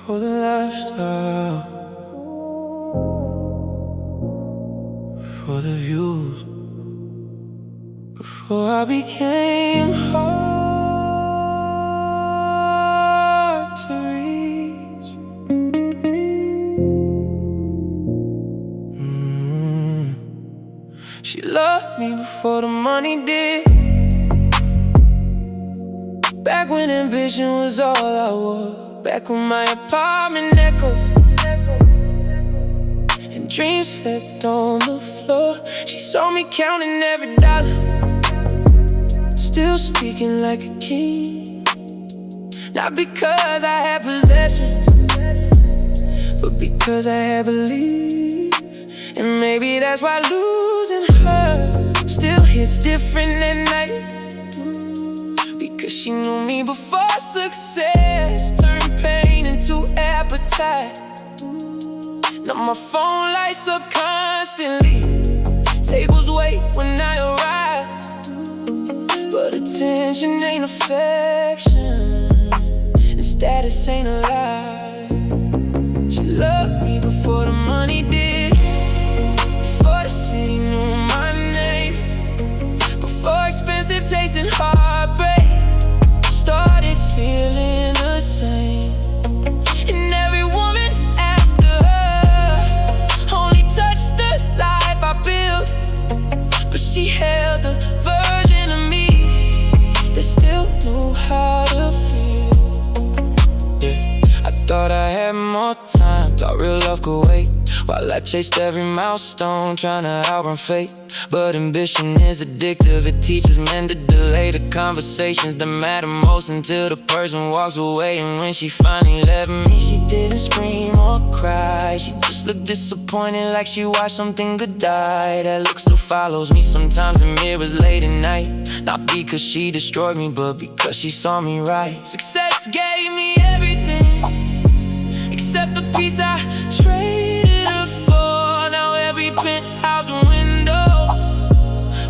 for the lifestyle, for the views, before I became hard to reach. She loved me before the money did, back when ambition was all I wore, back when my apartment echoed and dreams slept on the floor. She saw me counting every dollar, still speaking like a king. Not because I had possessions, but because I had belief. And maybe that's why losing her still hits different at night, because she knew me before success turned pain into appetite. Now my phone lights up constantly, tables wait when I arrive, but attention ain't affection, and status ain't alive. She loved me before the money did, before the city knew my name, before expensive taste and heartbreak started feeling the same. And every woman after her only touched the life I built, but she held the version of me that still knew how to feel. Yeah, I thought I had more time, thought real love could wait, while I chased every milestone trying to outrun fate. But ambition is addictive, it teaches men to delay the conversations that matter most until the person walks away. And when she finally left me, she didn't scream or cry, she just looked disappointed, like she watched something good die. That look still follows me sometimes in mirrors late at night, not because she destroyed me, but because she saw me right. Success gave me everything except the peace I traded her for. Now every penthouse window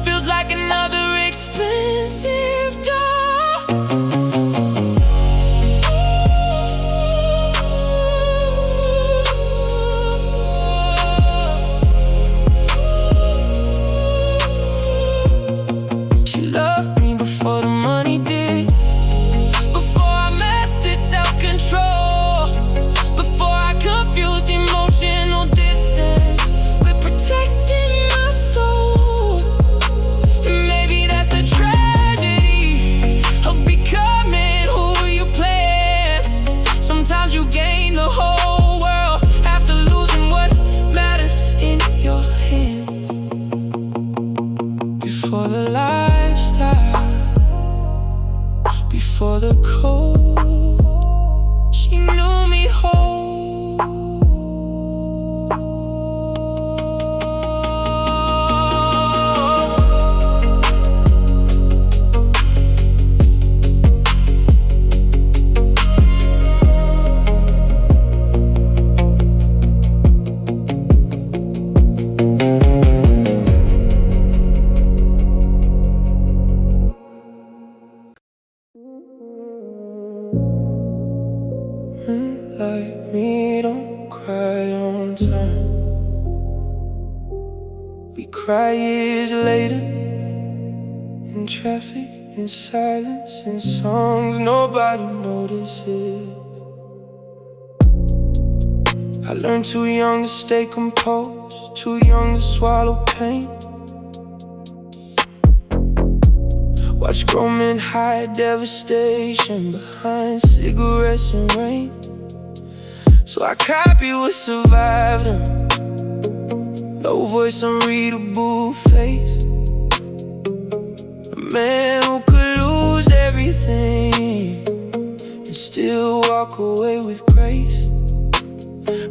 feels like another expensive door. She loved me before the money did, before I mastered self-control, before I confused emotional distance with protecting my soul. And maybe that's the tragedy of becoming who you plan. Sometimes you gain the whole world after losing what mattered in your hands. Before the lifestyle, before the cold, she knew me whole. Like me, don't cry on time. We cry years later, in traffic, in silence, in songs nobody notices. I learned too young to stay composed, too young to swallow pain. Watch grown men hide devastation behind cigarettes and rain. So I copy what survived them, low voice, unreadable face. A man who could lose everything and still walk away with grace.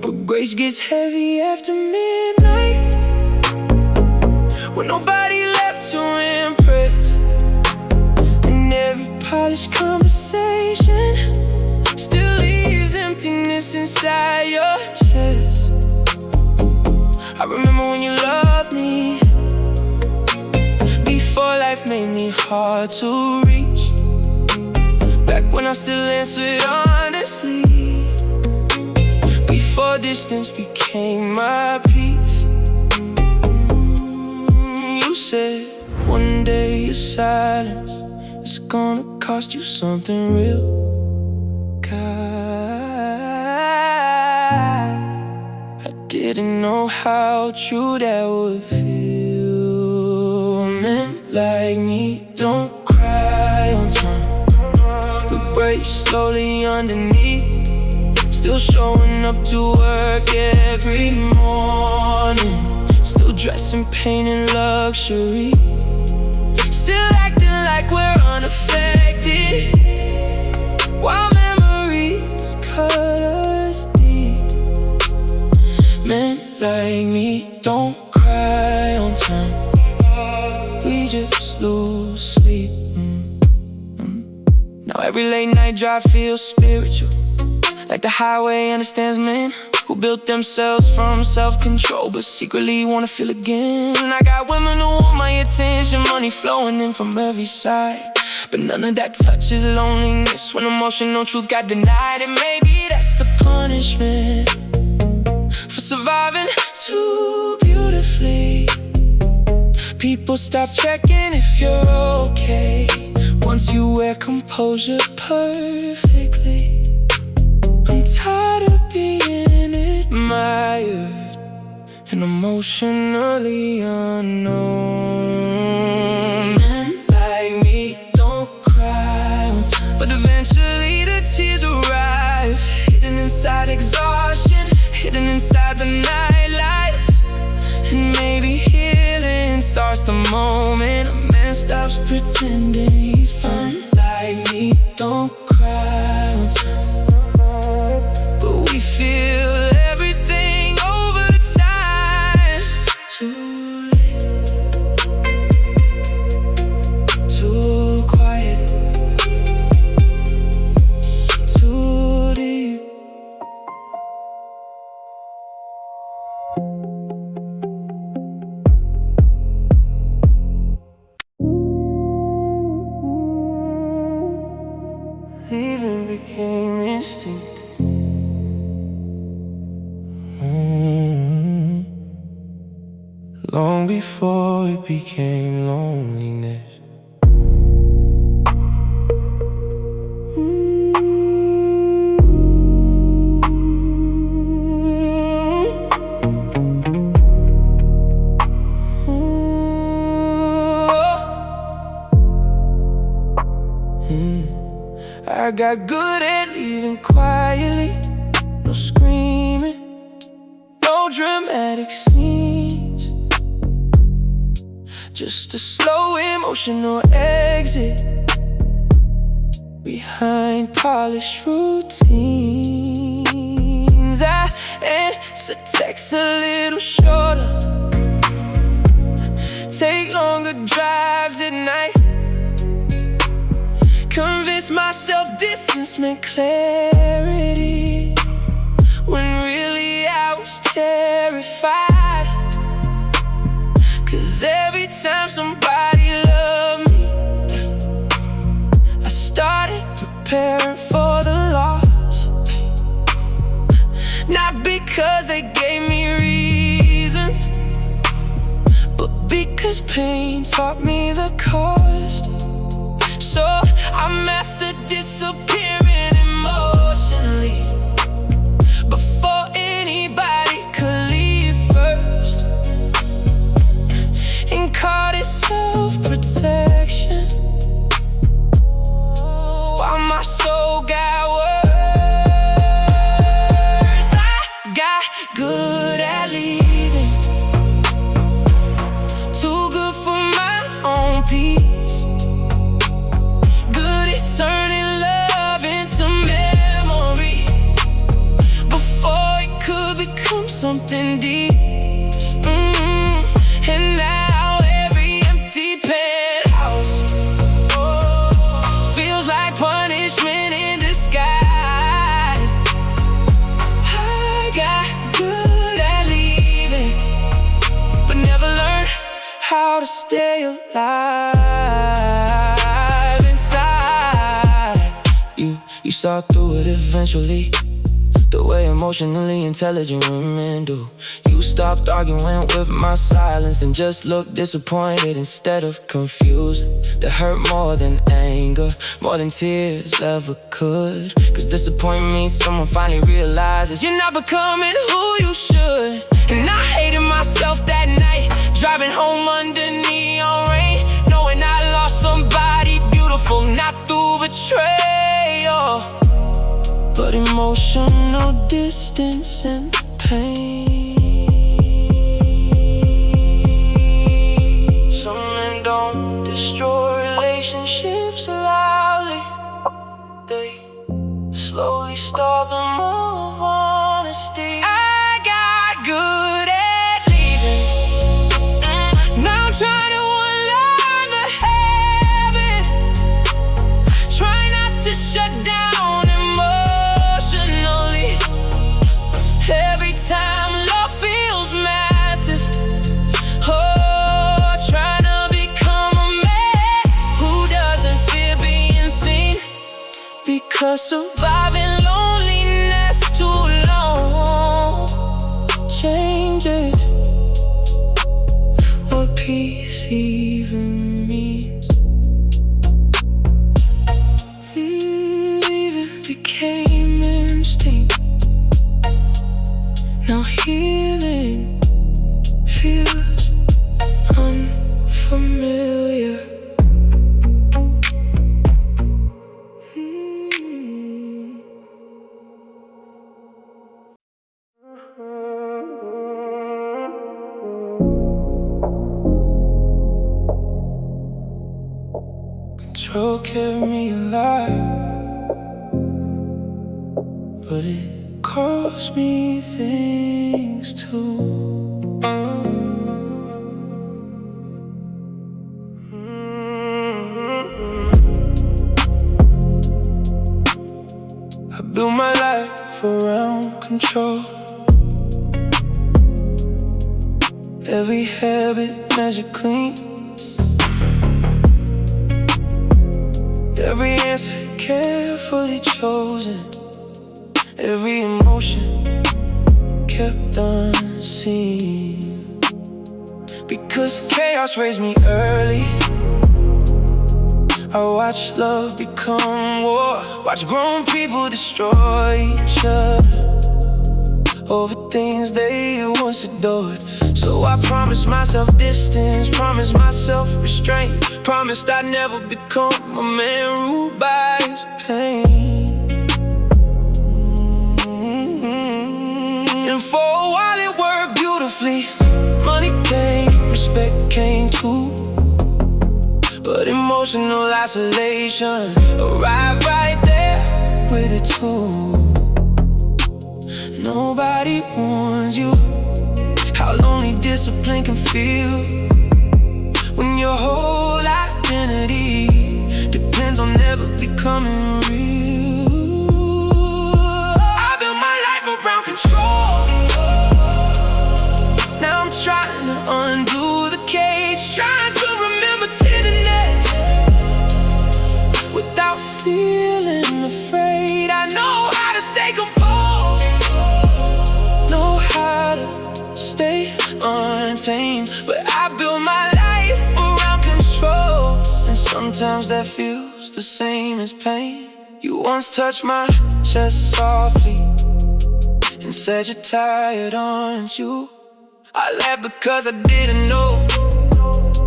But grace gets heavy after midnight, when nobody left to impress, and every polished conversation still leaves emptiness inside your chest. I remember when you loved me, before life made me hard to reach, back when I still answered honestly. before distance became my peace. You said one day your silence is gonna cost you something real. I didn't know how true that would feel. Men like me don't cry on time. We break slowly underneath, still showing up to work every morning, still dressing pain and luxury, still acting like we're unaffected, while memories cut us deep. Men like me don't cry on time. We just lose sleep. Now every late night drive feels spiritual, like the highway understands men who built themselves from self-control but secretly wanna feel again. I got women who want my attention, money flowing in from every side, but none of that touches loneliness when emotional truth got denied. And maybe that's the punishment for surviving too beautifully. People stop checking if you're okay once you wear composure perfectly. I'm tired of being admired and emotionally unknown. Men like me don't cry on time, but eventually the tears arrive, hidden inside exhaustion, hidden inside the nightlife. And maybe healing starts the moment a man stops pretending he's fine. Like me don't cry on time, but we feel everything over time. Too late, too quiet, too deep. Leaving became instinct. Long before it became loneliness. I got good at leaving quietly, no screaming, no dramatic scenes, just a slow emotional exit behind polished routines. I answer texts a little shorter, take longer drives at night, convince myself distance meant clarity, when really I was terrified. Cause every time somebody loved me, I started preparing for the loss. Not because they gave me reasons, but because pain taught me the cost. So I mastered disappearing emotionally before anybody could leave first, and called it self-protection, while my soul got worse. I got good at leaving, too good for my own peace, turning love into memory before it could become something deep. And now every empty penthouse feels like punishment in disguise. I got good at leaving, but never learned how to stay alive inside. You saw through it eventually. the way emotionally intelligent women do. You stopped arguing with my silence and just looked disappointed instead of confused. That hurt more than anger, more than tears ever could. Cause disappointment means someone finally realizes you're not becoming who you should. And I hated myself that night, driving home under neon rain, knowing I lost somebody beautiful, not through betrayal, but emotional distance and pain. Some men don't destroy relationships loudly, they slowly starve them of honesty. I got good at leaving, now I'm trying to unlearn the habit. Try not to shut down emotionally every time love feels massive. Oh, trying to become a man who doesn't fear being seen, because surviving loneliness too long changes what peace even means. Leaving became instinct, now healing feels unfamiliar. Control kept me alive, but it cost me things too. I built my life around control. Every habit measured clean, every answer carefully chosen, every emotion kept unseen. Because chaos raised me early, I watched love become war, watched grown people destroy each other over things they once adored. So I promised myself distance, promised myself restraint, promised I'd never become a man ruled by his pain. And for a while it worked beautifully. Money came, respect came too, but emotional isolation arrived right there with it too. Nobody warns you how lonely discipline can feel when your whole identity depends on never becoming real. I built my life around control, now I'm trying to undo the cage, trying to remember tenderness without feeling afraid. I know how to stay composed, know how to stay untamed, but I built my life around control, and sometimes that feels the same as pain. You once touched my chest softly and said you're tired, aren't you? I laughed because I didn't know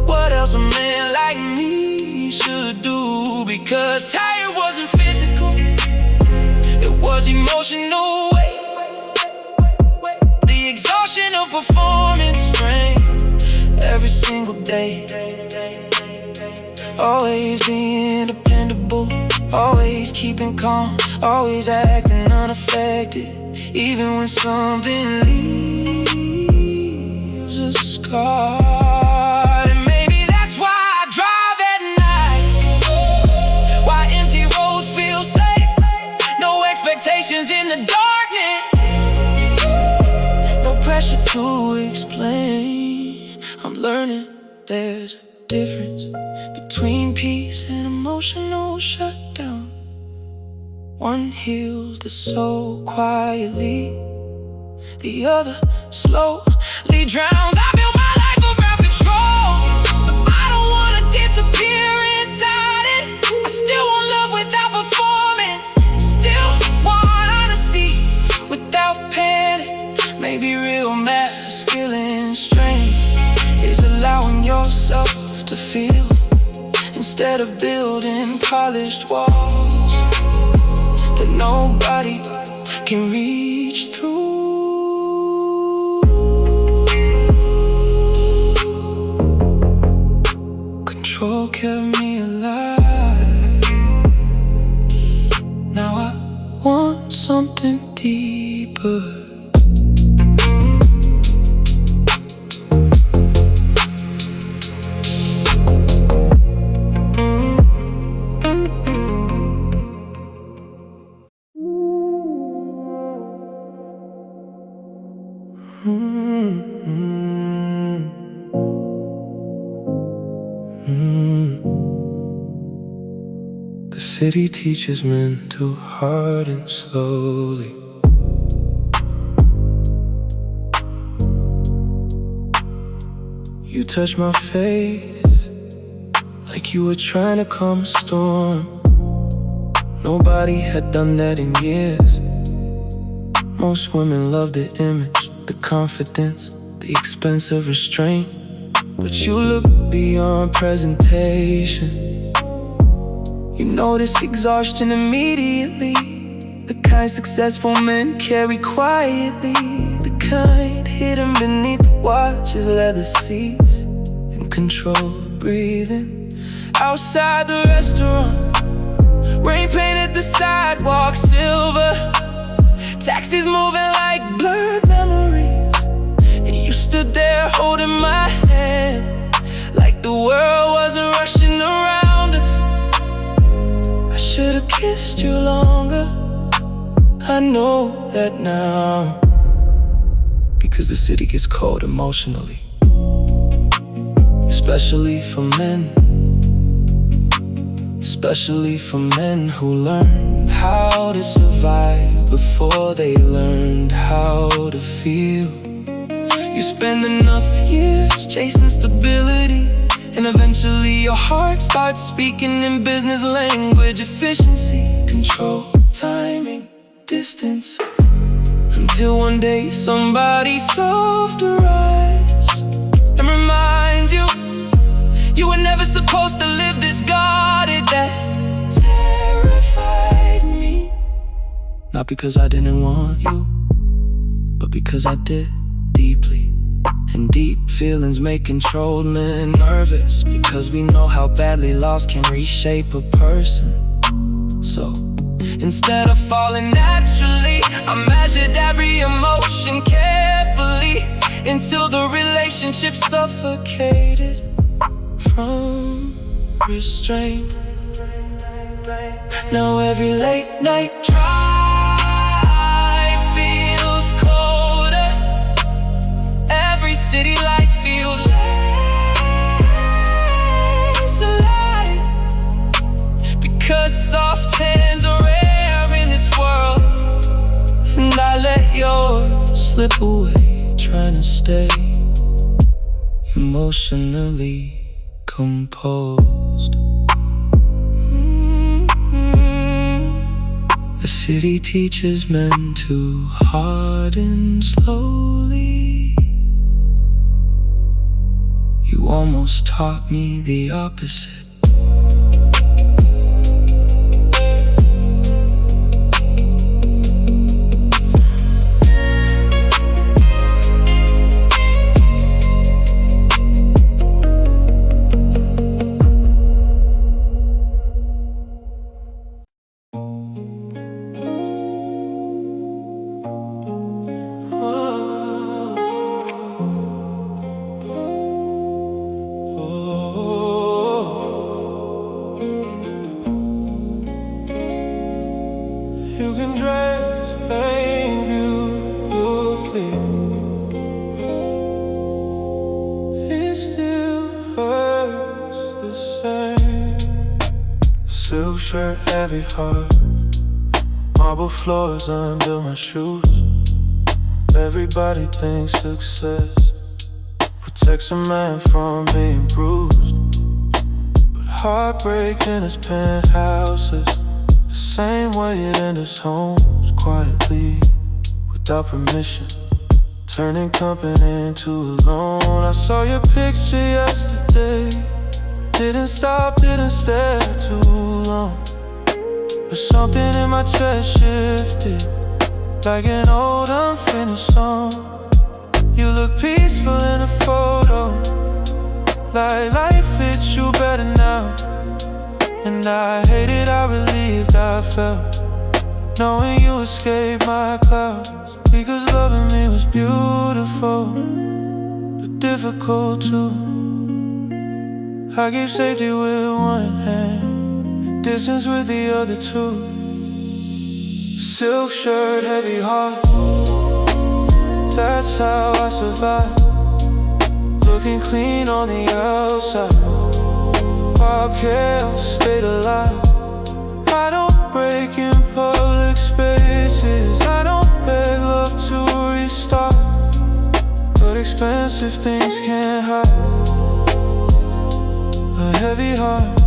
what else a man like me should do. Because tired wasn't physical, it was emotional weight, the exhaustion of performance strain every single day. Always being dependable, always keeping calm, always acting unaffected, even when something leaves a scar. And maybe that's why I drive at night, why empty roads feel safe, no expectations in the darkness, no pressure to explain. I'm learning there's a difference between peace and emotional shutdown. One heals the soul quietly, the other slowly drowns. I built my life around control. I don't wanna disappear inside it. I still want love without performance. Still want honesty without panic. Maybe real masculine strength is allowing yourself to feel, instead of building polished walls that nobody can reach through. Control kept me alive. Now I want something deeper. The city teaches men to harden slowly. You touch my face like you were trying to calm a storm. Nobody had done that in years. Most women love the image, the confidence, the expensive restraint. But you look beyond presentation. You noticed exhaustion immediately, the kind successful men carry quietly, the kind hidden beneath watches, leather seats, and controlled breathing. Outside the restaurant, rain painted the sidewalk silver, taxis moving like blurred memories, and you stood there holding my hand, like the world wasn't rushing around us. I should've kissed you longer, I know that now, because the city gets cold emotionally, especially for men. Especially for men who learned how to survive before they learned how to feel. You spend enough years chasing stability, and eventually your heart starts speaking in business language. Efficiency, control, timing, distance, until one day somebody soft arrives and reminds you you were never supposed to live this guarded. That terrified me, not because I didn't want you, but because I did, deeply. And deep feelings make controlled men nervous, because we know how badly loss can reshape a person. So instead of falling naturally, I measured every emotion carefully, until the relationship suffocated from restraint. Now every late night drive feels colder, every city light feels less alive, because soft hands are rare in this world, and I let yours slip away, trying to stay emotionally composed. The city teaches men to harden slowly. You almost taught me the opposite. You can dress pain beautifully, it still hurts the same. Silk shirt, heavy heart, Marble floors under my shoes. Everybody thinks success protects a man from being bruised, but heartbreak in his penthouses the same way it enters homes quietly, without permission, turning company into a loan. I saw your picture yesterday, didn't stop, didn't stare too long, but something in my chest shifted, like an old unfinished song. You look peaceful in a photo, like life fits you better now. And I hated how relieved I felt, knowing you escaped my clouds. Because loving me was beautiful, but difficult too. I gave safety with one hand and distance with the other two. Silk shirt, heavy heart, that's how I survive. Looking clean on the outside, while chaos stayed alive. I don't break in public spaces, I don't beg love to restart, but expensive things can't hide a heavy heart.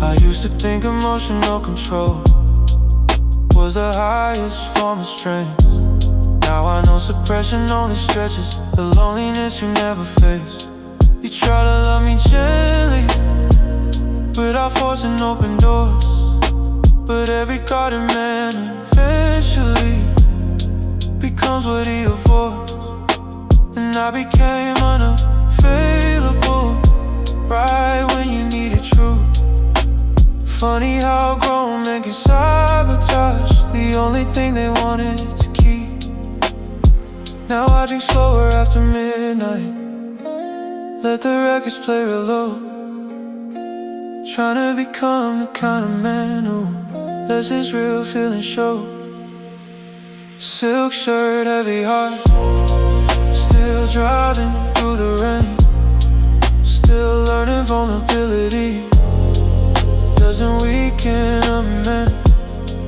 I used to think emotional control was the highest form of strength. Now I know suppression only stretches the loneliness you never face. You try to love me gently, without forcing open doors, but every guarded man eventually becomes what he avoids. And I became unavailable right when you needed truth. Funny how grown men can sabotage the only thing they wanted to keep. Now I drink slower after midnight, let the records play real low, trying to become the kind of man who lets his real feelings show. Silk shirt, heavy heart, still driving through the rain, still learning vulnerability doesn't weaken a man.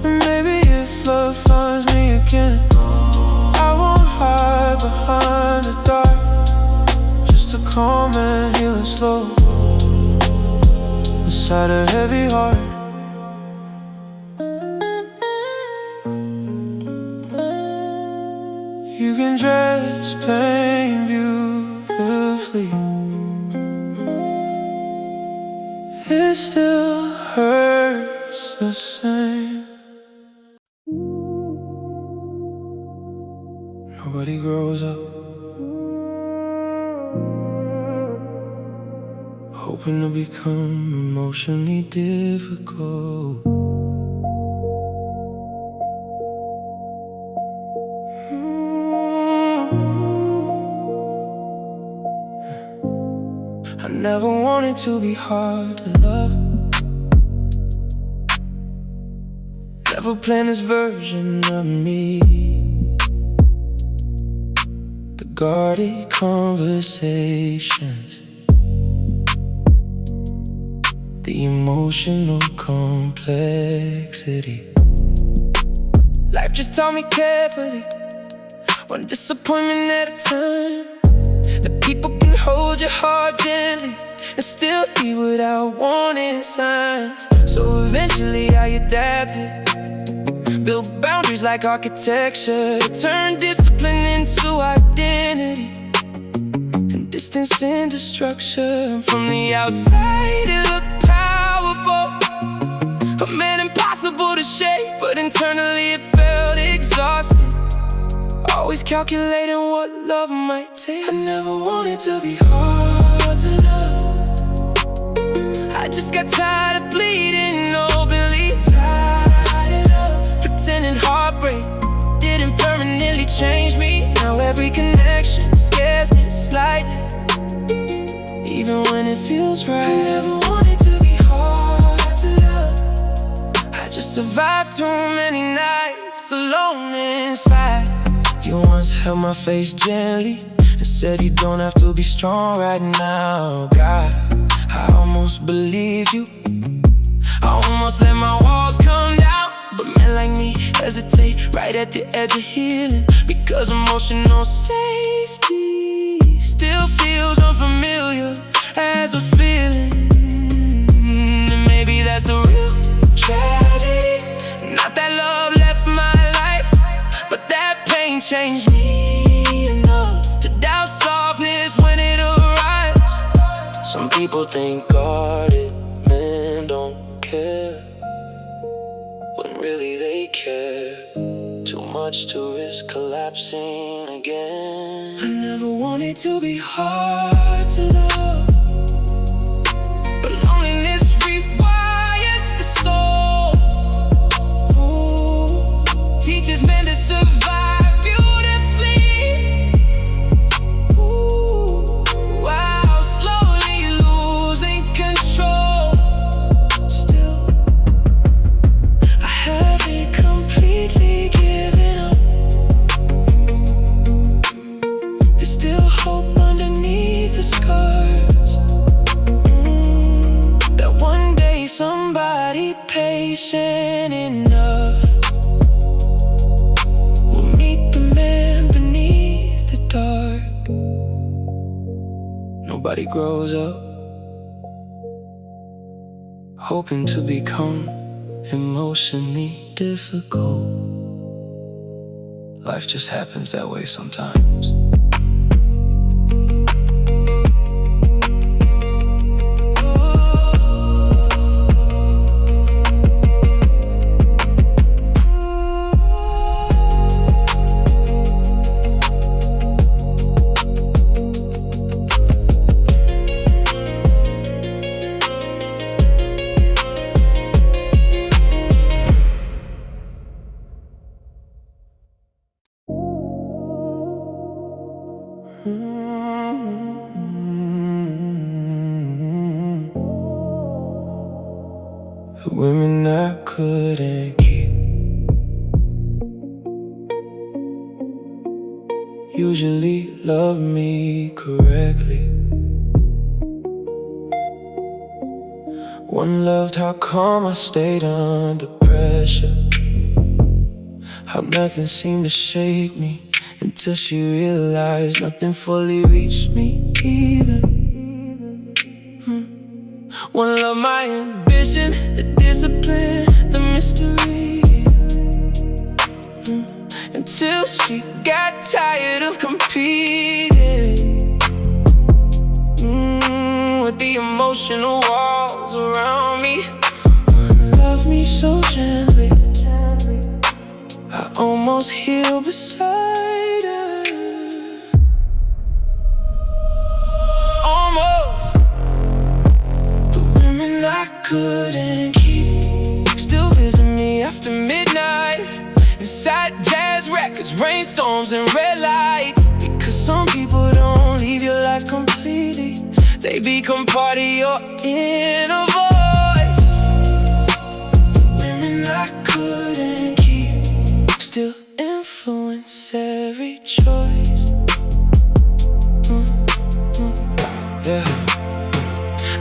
And maybe if love finds me again, I won't hide behind the dark, just a calm and healing slow inside a heavy heart. You can dress pain beautifully, it still hurts the same. Nobody grows up hoping to become emotionally difficult. I never wanted to be hard to love, never planned this version of me. The guarded conversations, the emotional complexity. Life just taught me carefully, one disappointment at a time, that people can hold your heart gently and still be without warning signs. So eventually I adapted, built boundaries like architecture, turn discipline into identity and distance into structure. From the outside it looked powerful, a man impossible to shake, but internally it felt exhausting. Always calculating what love might take. I never wanted to be hard to love, I just got tired of bleeding openly, tired of pretending heartbreak didn't permanently change me. Now every connection scares me slightly, even when it feels right. I never wanted to be hard to love, I just survived too many nights alone inside. You once held my face gently and said you don't have to be strong right now. God, I almost believed you, I almost let my walls come down, but men like me hesitate right at the edge of healing, because emotional safety still feels unfamiliar as a feeling. And maybe that's the real tragedy. Not that love left my life, but that pain changed me enough to doubt softness when it arrives. Some people think guarded men don't care, when really they care too much to risk collapsing again. I never wanted to be hard to love, but loneliness rewires the soul. Ooh, teaches men to survive beautifully. Ooh, while slowly losing control. Still, I haven't completely given up. There's still hope underneath the scars. That one day somebody patient enough will meet the man beneath the dark. Nobody grows up hoping to become emotionally difficult. Life just happens that way sometimes. The women I couldn't keep usually love me correctly. One loved how calm I stayed under pressure, how nothing seemed to shake me, until she realized nothing fully reached me either. One loved my ambition, the discipline, the mystery, until she got tired of competing, with the emotional walls around me. One loved me so gently, I almost healed beside her. Almost. The women I couldn't keep still visit me after midnight, inside jazz records, rainstorms and red lights. Because some people don't leave your life completely, they become part of your inner voice. The women I couldn't keep still influence every choice. Yeah.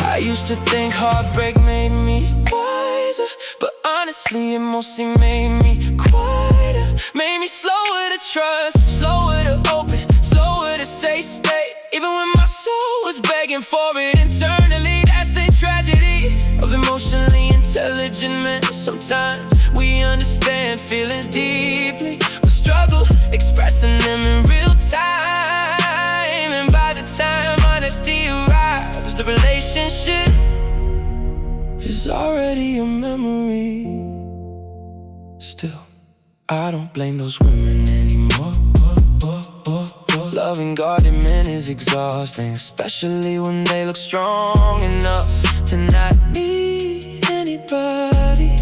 I used to think heartbreak made me wiser, but honestly it mostly made me quieter. Made me slower to trust, slower to open, slower to say stay, even when my soul was begging for it internally. That's the tragedy of emotionally intelligent men. Sometimes we understand feelings deeply, but struggle expressing them in real time. And by the time honesty arrives, the relationship is already a memory. Still, I don't blame those women anymore. Loving guarded men is exhausting, especially when they look strong enough to not need anybody.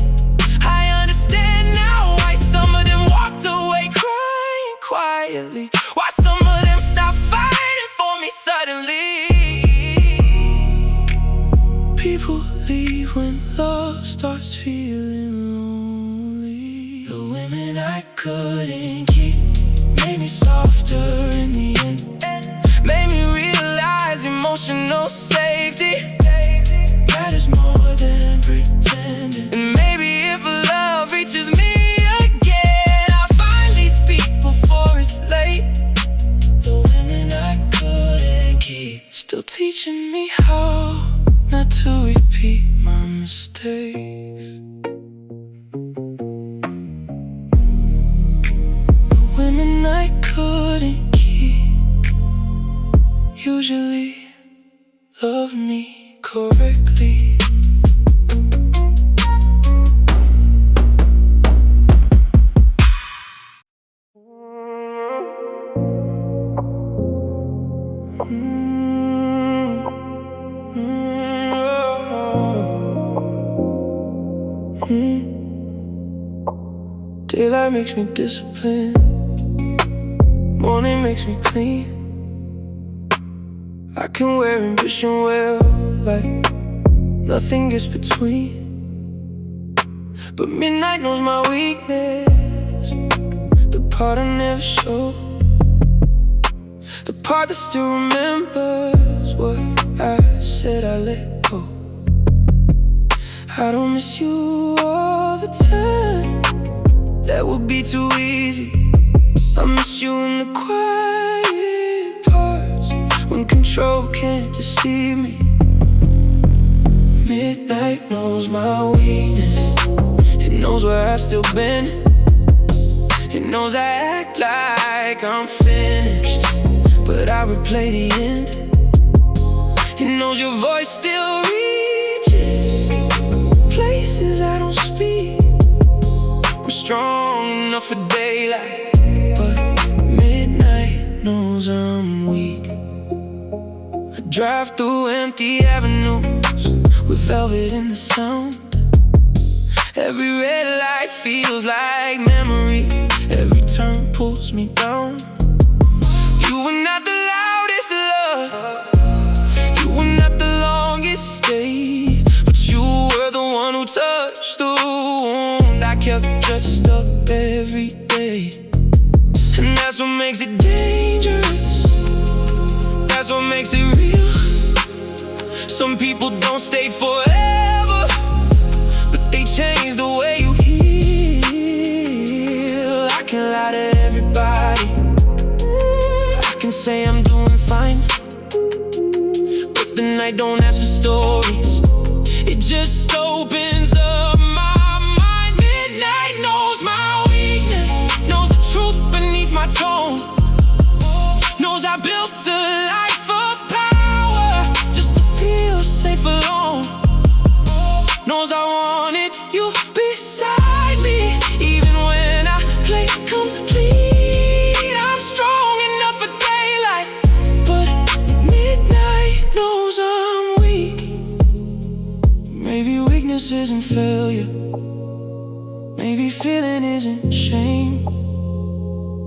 I understand now why some of them walked away crying quietly, why some of them stopped fighting for me suddenly. People leave when love starts feeling lonely. The women I couldn't keep made me softer in the end, made me realize emotional safety matters more than pretending. teaching me how not to repeat my mistakes. The women I couldn't keep usually love me correctly. Daylight makes me disciplined, morning makes me clean. I can wear ambition well, like nothing gets between. But midnight knows my weakness, the part I never show, the part that still remembers what I said I let go. I don't miss you all the time, that would be too easy. I miss you in the quiet parts, when control can't deceive me. Midnight knows my weakness, it knows where I still been, it knows I act like I'm finished, but I replay the end. It knows your voice still reaches places I don't speak. I'm strong enough for daylight, but midnight knows I'm weak. I drive through empty avenues with velvet in the sound. Every red light feels like memory, every turn pulls me down. You were not the loudest love, you were not the longest stay, but you were the one who touched the wound I kept dressed up every day. And that's what makes it dangerous, that's what makes it real. Some people don't stay forever, but they change the way you heal. I can lie to everybody, I can say I'm doing fine, but the night don't ask for stories, it just opens up my mind. Midnight knows my weakness, knows the truth beneath my tone, knows I built a life of power just to feel safe alone, knows I wanted you beside me even when I play complete. I'm strong enough for daylight, but midnight knows I'm weak. Maybe weakness isn't failure, maybe feeling isn't shame.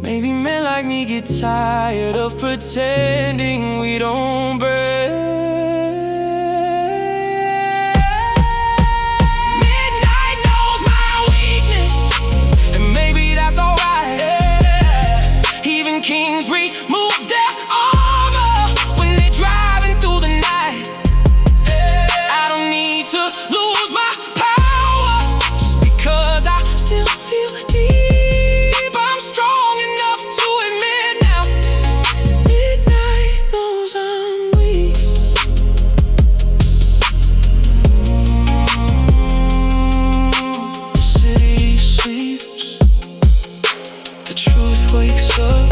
Maybe men like me get tired of pretending we don't break. Midnight knows my weakness, and maybe that's alright. Even kings remove their armor when they're driving through the night. I don't need to lose my power just because I still feel deep. I'm strong enough to admit now, midnight knows I'm weak. The city sleeps, the truth wakes up.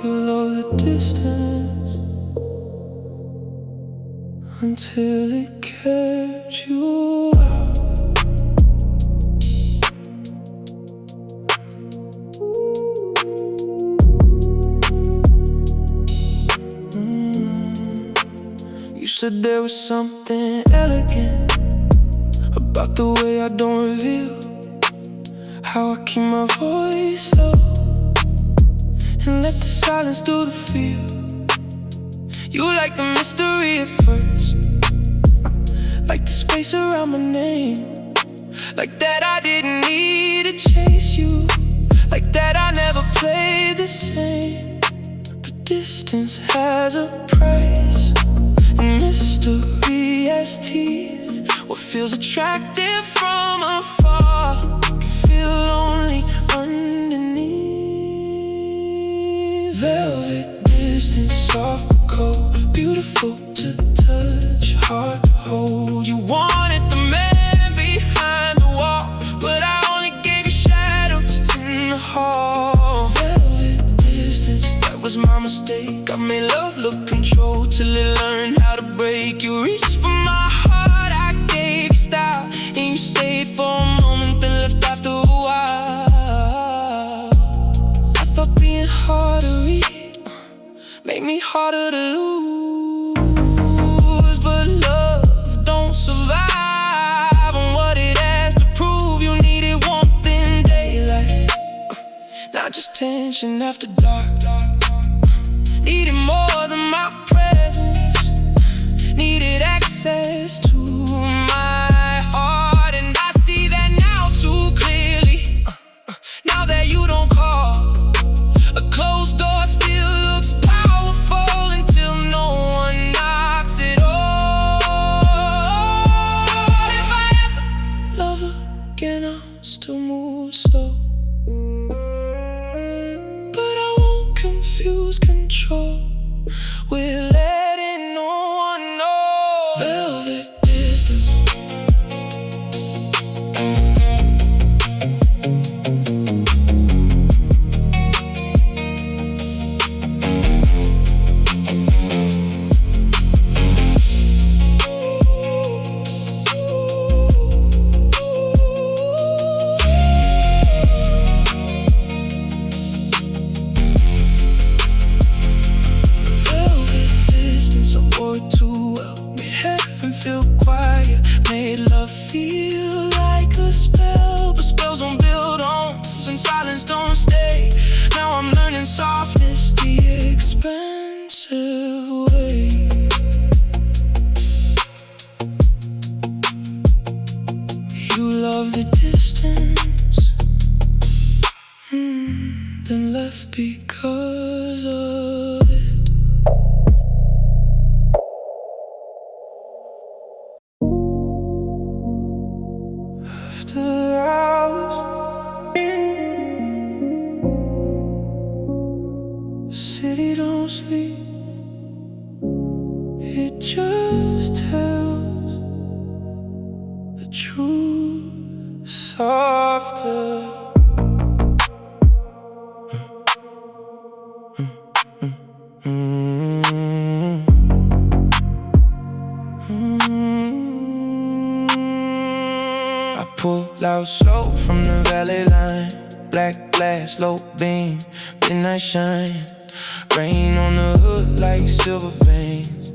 You love the distance until it kept you out. You said there was something elegant about the way I don't reveal how I keep my voice low and let the silence do the feel. You like the mystery at first, like the space around my name, like that I didn't need to chase you, like that I never played the same. distance has a price, and mystery has teeth. What feels attractive from afar can feel lonely underneath. Velvet distance, soft but cold, beautiful to touch, hard to hold. You wanted the man behind the wall, but I only gave you shadows in the hall. Velvet distance, that was my mistake. I made love look controlled till it learned how to break. You reached for my heart, I gave you style, and you stayed for a moment, then left after a while. I thought being hard to read make me harder to lose, but love don't survive on what it has to prove. You needed warmth in daylight, not just tension after dark. Needed more than my presence, needed access to my heart, and I see that now too clearly. Now that you don't call, a closed door still looks powerful until no one knocks it off. If I ever love again, I'll still move slow, but I won't confuse control with letting no one know. Velvet distance. Feel quiet, made love feel like a spell, but spells don't build homes and silence don't stay. Now I'm learning softness the expensive way. You love the distance, then left because of it. City don't sleep, it just tells the truth softer. I pull out slow from the valley line, black glass, low beam, midnight shine. Rain on the hood like silver veins,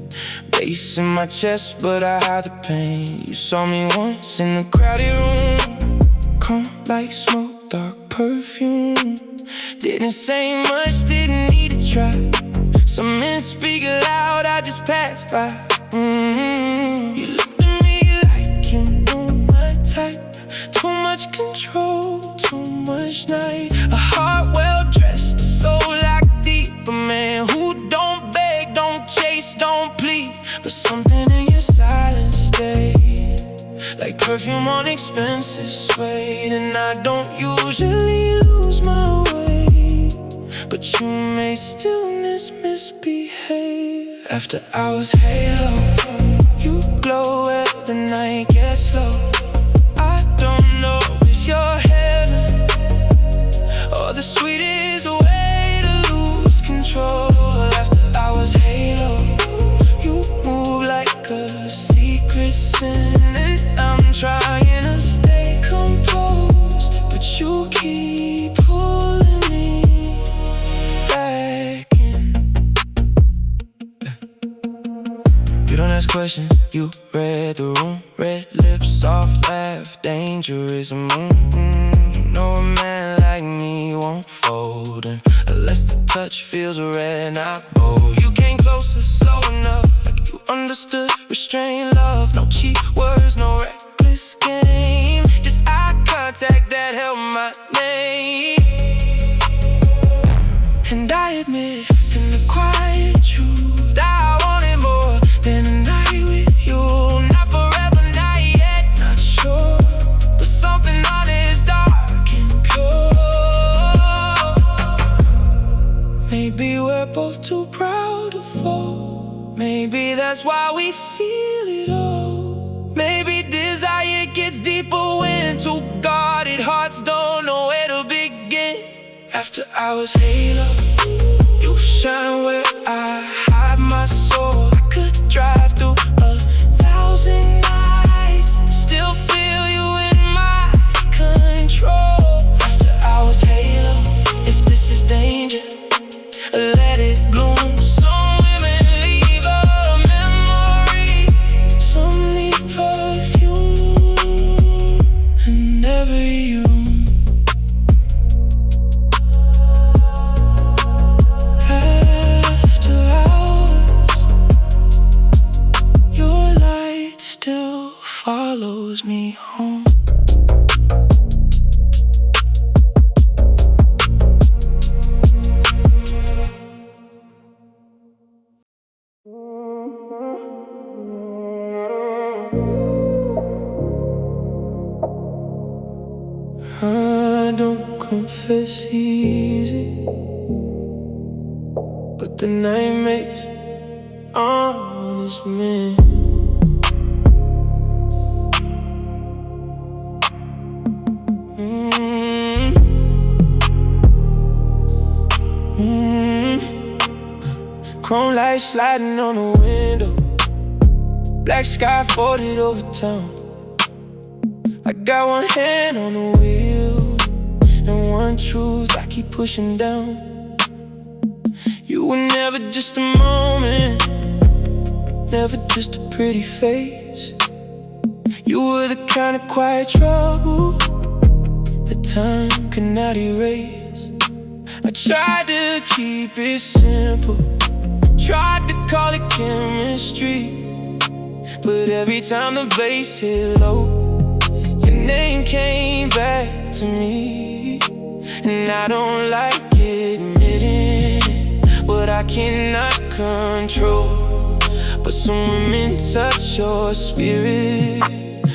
bass in my chest but I hide the pain. You saw me once in a crowded room, calm like smoke, dark perfume. Didn't say much, didn't need to try. Some men speak loud, I just passed by. You looked at me like you knew my type. Too much control, too much night. A heart well dressed, a soul like deep. A man who don't beg, don't chase, don't plead, but something in your silence stayed, like perfume on expensive suede. And I don't usually lose my way, but you may stillness misbehave. After hours halo, you glow where the night gets slow. I don't know if you're heaven or the sweetest way to lose control. After hours halo, you move like a secret sin, and I'm trying to stay composed, but you keep pulling me back in. You don't ask questions, you read the room. Red lips, soft laugh, dangerous moon. You know a man like me won't fold, and unless the touch feels red, not bold. You came closer, slow enough, like you understood restrained love. No cheap words, no reckless game, just eye contact that held my name. And I admit, in the quiet that's why we feel it all. Maybe desire gets deeper when two guarded hearts don't know where to begin. After hours halo, you shine where I hide my soul. I could drive through 1,000 nights, still feel you in my control. After hours halo, if this is danger, let it bloom. Some women leave a memory, some leave perfume in every room. After hours, your light still follows me home. I don't confess easy, but the night makes honest men. Chrome lights sliding on the window, black sky folded over town. I got one hand on the wheel and one truth I keep pushing down. You were never just a moment, never just a pretty face. You were the kind of quiet trouble that time could not erase. I tried to keep it simple, tried to call it chemistry, but every time the bass hit low, your name came back to me. And I don't like admitting what I cannot control, but some women touch your spirit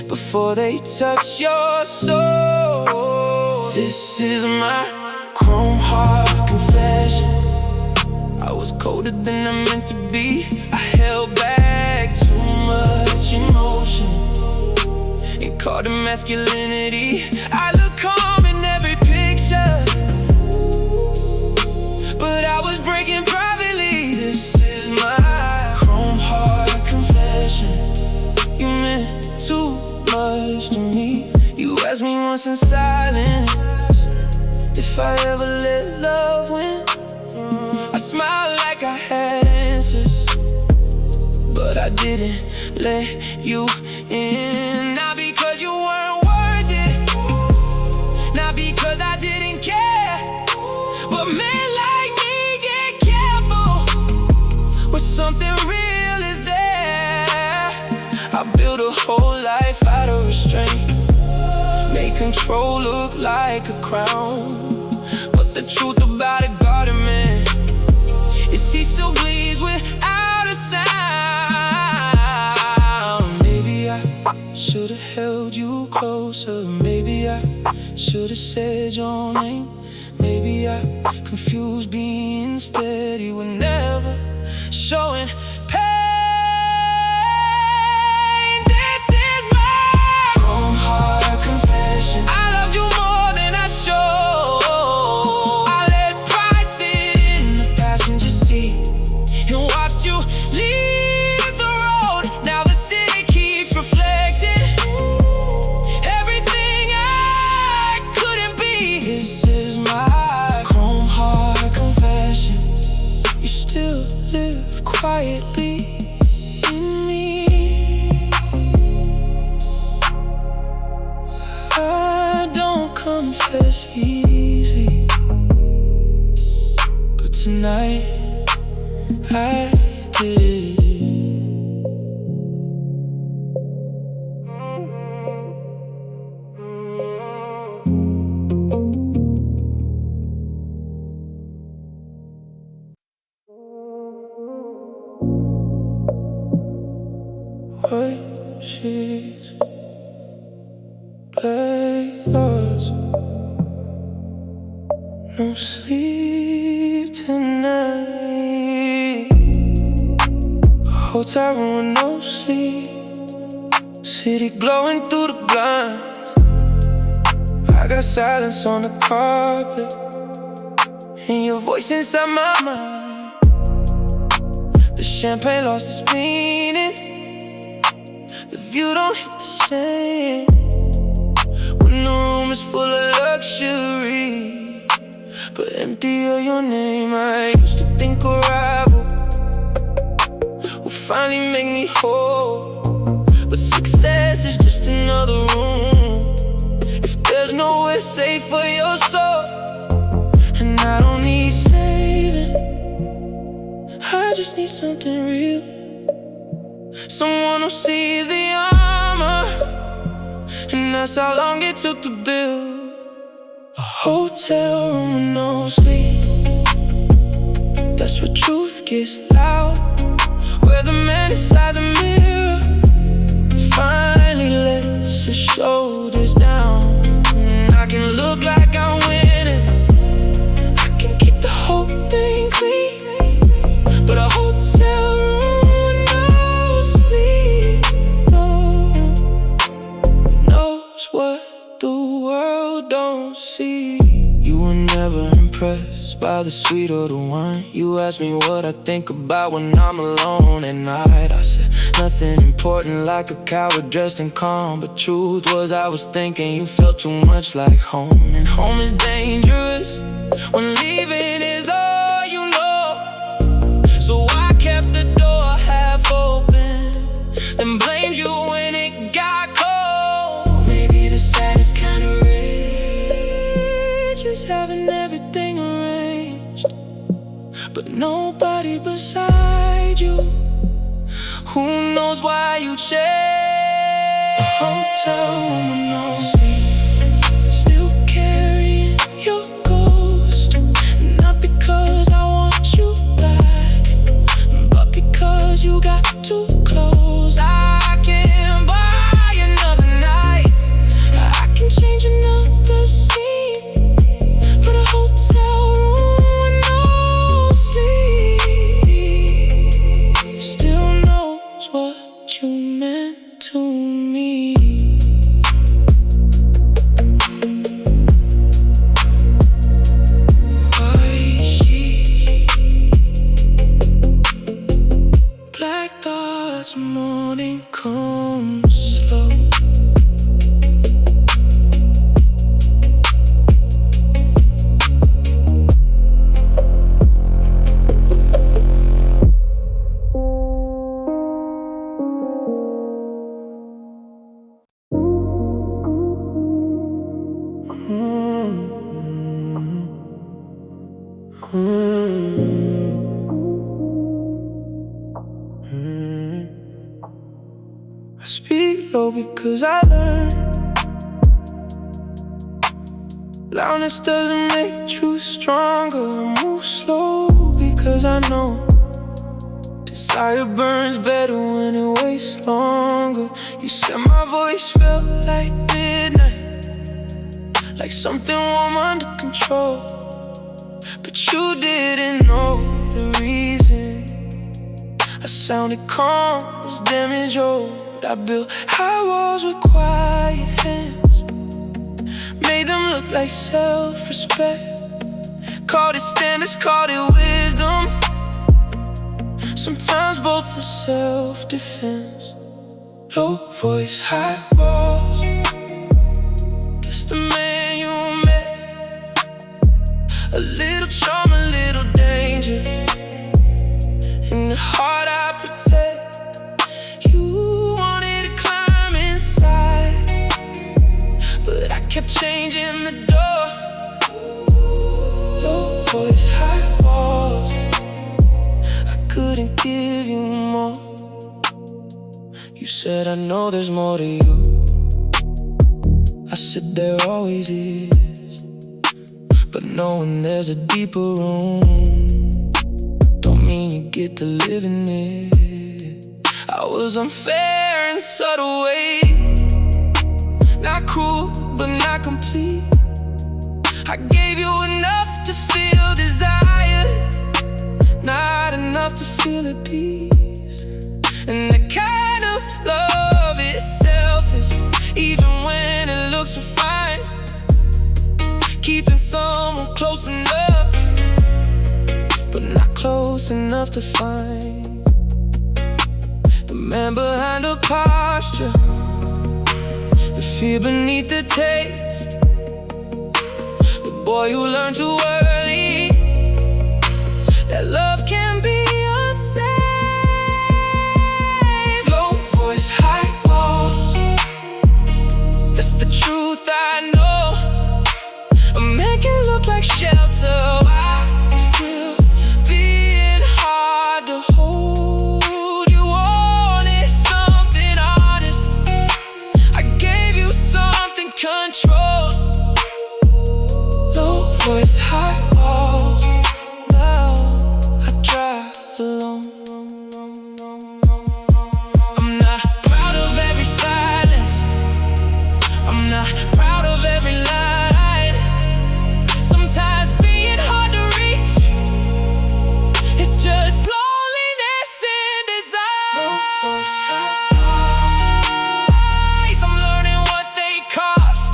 before they touch your soul. This is my chrome heart confession. I was colder than I meant to be. I held back too much emotion and called it masculinity. I look calm in every picture, but I was breaking privately. This is my chrome heart confession. You meant too much to me. You asked me once in silence if I ever let love win. I smiled like I had answers, but I didn't let you in. Not because you weren't worth it, not because I didn't care, but men like me get careful when something real is there. I built a whole life out of restraint, made control look like a crown, but the truth about a garden man is he still bleeds without a sound. Maybe I should've held you closer, maybe I should've said your name. Maybe I confused being steady with never showing pain. This is my chrome heart confession. I loved you more than I showed. I let pride sit in the passenger seat and watched you leave the road. Now the city keeps reflecting everything I couldn't be. This is my chrome heart confession. You still live quietly in me. I don't confess easy, but tonight I did. White sheets, black thoughts, no sleep tonight. hotel room with no sleep, city glowing through the blinds. I got silence on the carpet and your voice inside my mind. The champagne lost its meaning, the view don't hit the same when the room is full of luxury but empty of your name. I used to think a rival will finally make me whole, but success is just another room if there's nowhere safe for your soul. And I don't need saving, I just need something real, someone who sees the armor. And that's how long it took to build a hotel room with no sleep. That's where truth gets loud, where the man inside the mirror finally lets his shoulders down. And I can look like I'm winning, I can keep the whole thing clean, but a hotel room with no sleep knows what the world don't see. You were never impressed by the sweet or the wine. You asked me what I think about when I'm alone at night. I said nothing important, like a coward dressed in calm. But truth was I was thinking you felt too much like home. And home is dangerous when leaving is all you know. So I kept the door half open, then blamed you when it got cold. Maybe the saddest kind of rich is having everything arranged, but nobody beside you who knows why you changed. A hotel room with no sleep, still carrying your ghost. Not because I want you back, but because you got too close. I can buy another night, I can change another scene, but a hotel room with no sleep still knows what you meant to me. White sheets, black thoughts, morning comes slow. I speak low because I learned loudness doesn't make truth stronger. I move slow because I know desire burns better when it waits longer. You said my voice felt like midnight, like something warm under control, but you didn't know the reason I sounded calm was damage old. I built high walls with quiet hands, made them look like self-respect. Called it standards, called it wisdom, sometimes both are self-defense. Low voice, high walls, that's the man you met. A little charm, a little danger, in the heart I protect. You wanted to climb inside, but I kept changing the door. Low voice, high walls, I couldn't give you more. You said I know there's more to you, I said there always is, but knowing there's a deeper room don't mean you get to live in it. I was unfair in subtle ways, not cruel but not complete. I gave you enough to feel desire, not enough to feel at peace. And that kind of love is selfish, even when it looks fine. Keeping someone close enough, but not close enough to find the man behind the posture, the fear beneath the taste, the boy who learned too early that love can be unsafe. Low voice, high walls, that's the truth I know. A man can look like shelter while still being hard to hold. You wanted something honest, I gave you something controlled. Low voice, high walls, now I drive alone. I'm not proud of every silence, I'm not proud of every lie. Sometimes being hard to reach, it's just loneliness and desire. I'm learning what they cost.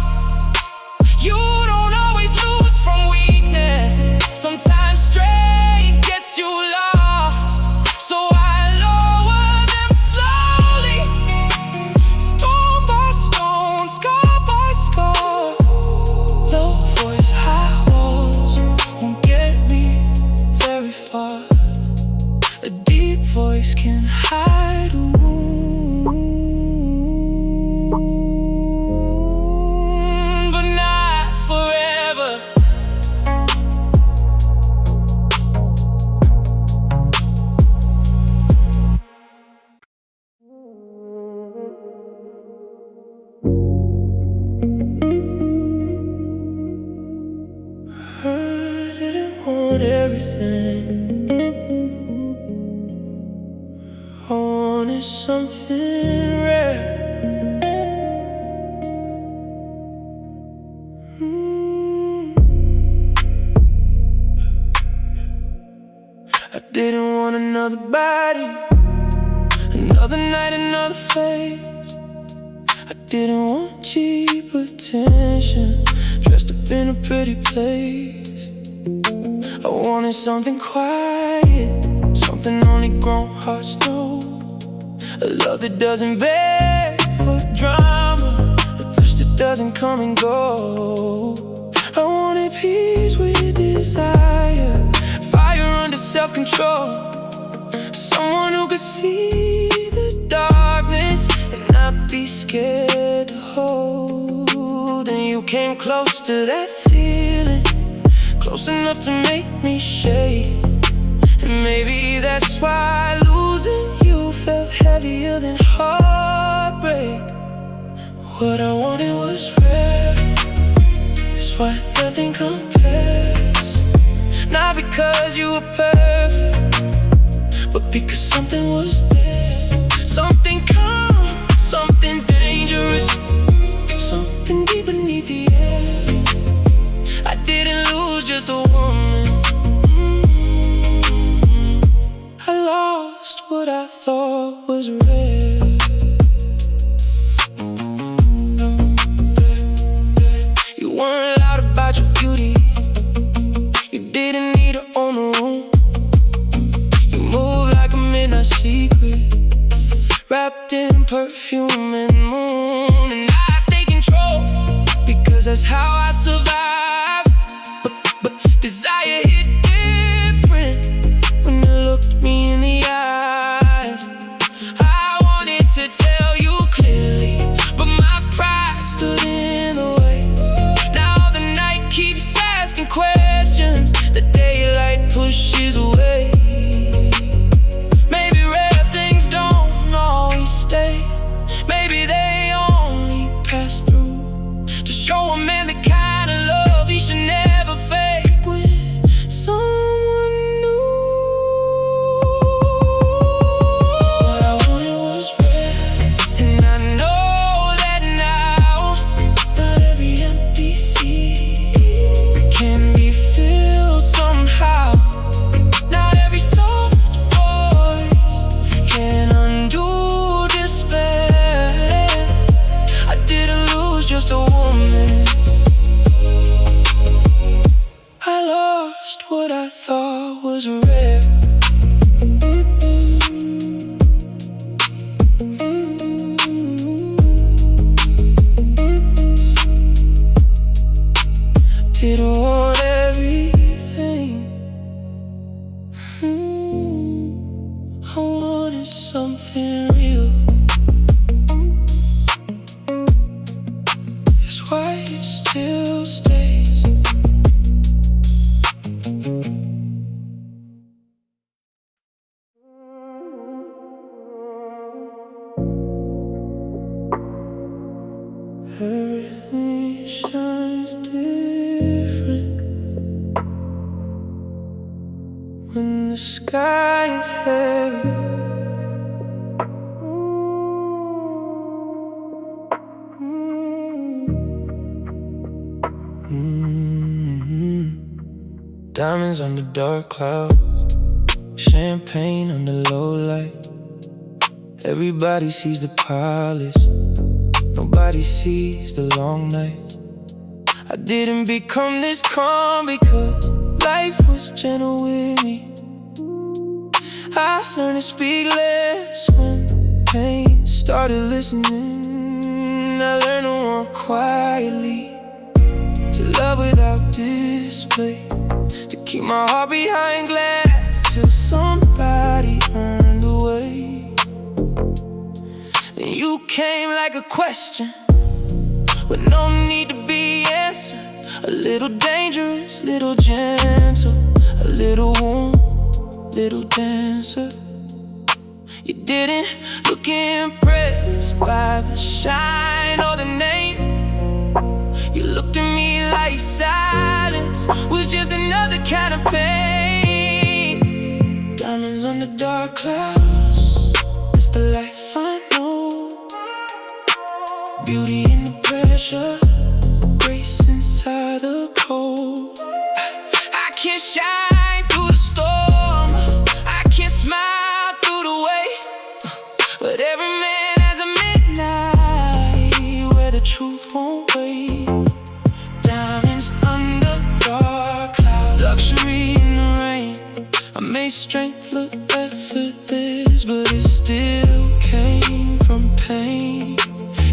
You don't always lose from weakness. Sometimes strength gets you lost, so I lower them slowly, stone by stone, scar by scar. Low voice, high walls won't get me very far. A deep voice can hide a wound, but not forever. I didn't want everything, I wanted something rare. I didn't want another body, another night, another face. I didn't want cheap attention, dressed up in a pretty place. I wanted something quiet, something only grown hearts know. A love that doesn't beg for drama, a touch that doesn't come and go. I wanted peace with desire, fire under self-control. Someone who could see the darkness and not be scared to hold. And you came close to that feeling, close enough to make me shake. And maybe that's why losing you felt heavier than heartbreak. What I wanted was rare, that's why nothing compares. Not because you were perfect, but because something was there. Something calm, something dangerous, something deep beneath the air. I didn't lose just a woman, I lost what I thought was rare. You weren't loud about your beauty, you didn't need to own a room. You moved like a midnight secret, wrapped in perfume and moon. And I stay control, because that's how I survive. But desire hit different when you looked me in the eyes. I wanted to tell you clearly, but my pride stood in the way. Now the night keeps asking questions, the daylight pushes away. Maybe rare things don't always stay, maybe they only pass through, to show a man the kind of love he should never fake with someone new. What I wanted was rare, Everything shines different when the sky is heavy. Diamonds under dark clouds, champagne under low light. Everybody sees the polish, nobody sees the long nights. I didn't become this calm because life was gentle with me. I learned to speak less when pain started listening. I learned to walk quietly, to love without display, to keep my heart behind glass till somebody earned away. And you came like a question with no need to be answered. A little dangerous, little gentle, a little warm, little dancer. You didn't look impressed by the shine or the name. You looked at me like silence was just another kind of pain. Diamonds under dark clouds, it's the life I know. Beauty in the pressure, grace inside the cold. I can't shine through the storm, I can't smile through the weight, but every man has a midnight where the truth won't wait. Diamonds under dark clouds, luxury in the rain. I made strength look effortless, but it still came from pain.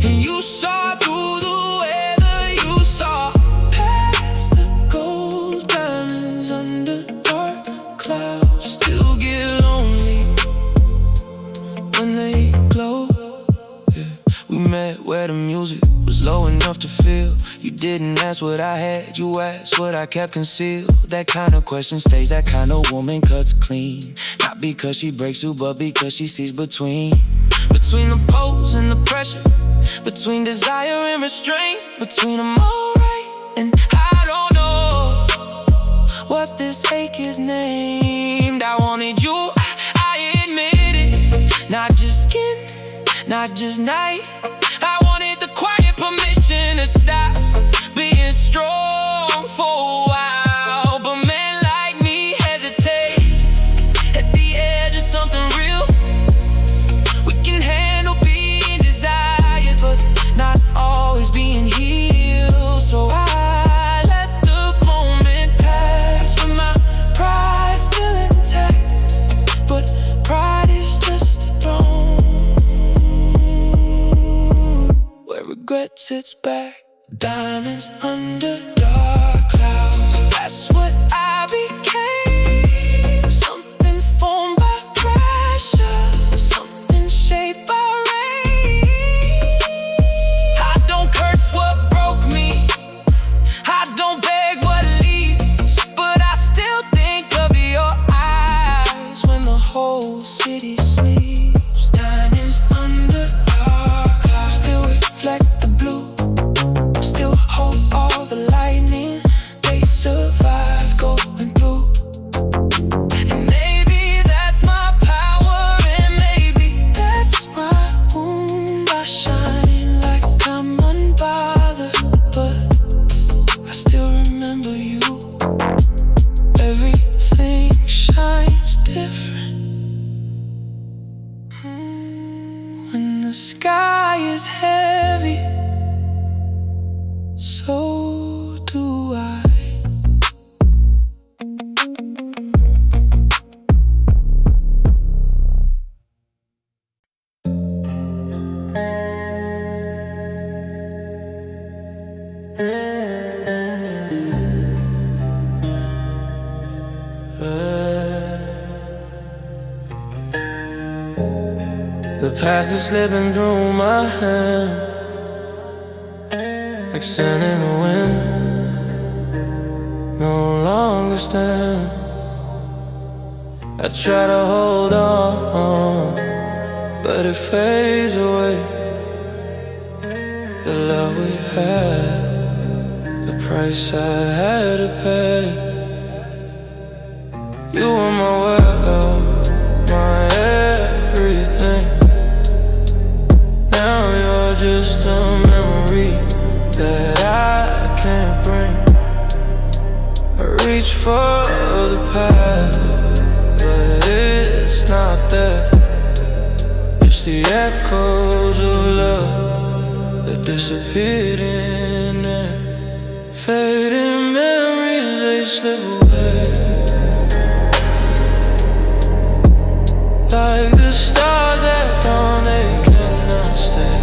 And you saw through the weather, you saw past the gold. Diamonds under dark clouds still get lonely when they glow. Yeah. We met where the music was low enough to feel. You didn't ask what I had, you asked what I kept concealed. That kind of question stays, that kind of woman cuts clean. Not because she breaks through, but because she sees between the pose and the pressure, between desire and restraint, between them all right. And I don't know what this ache is named. I wanted you, I admit it. Not just skin, not just night. I wanted the quiet permission to stop being strong for a while. But men like me hesitate at the edge of something real. We can handle being desired, but not always being healed. So I let the moment pass with my pride still intact. But pride is just a throne where regret sits back. Diamonds under dark clouds, that's what I became. Something formed by pressure, something shaped by rain. I don't curse what broke me, I don't beg what leaves, but I still think of your eyes when the whole city sleeps. Diamonds under dark clouds still reflect the blue, still hold all the lightning. They survive going through. And maybe that's my power, and maybe that's my wound. I shine like I'm unbothered, but I still remember you. Everything shines different when the sky is heavy. So do I. The past is slipping through my hand like sand in the wind, no longer stand. I try to hold on, but it fades away. the love we had, the price I had to pay. You were my world, my everything. Now you're just a memory that I can't bring. I reach for the past, but it's not there. It's the echoes of love that disappeared in air. Fading memories, they slip away like the stars at dawn, they cannot stay.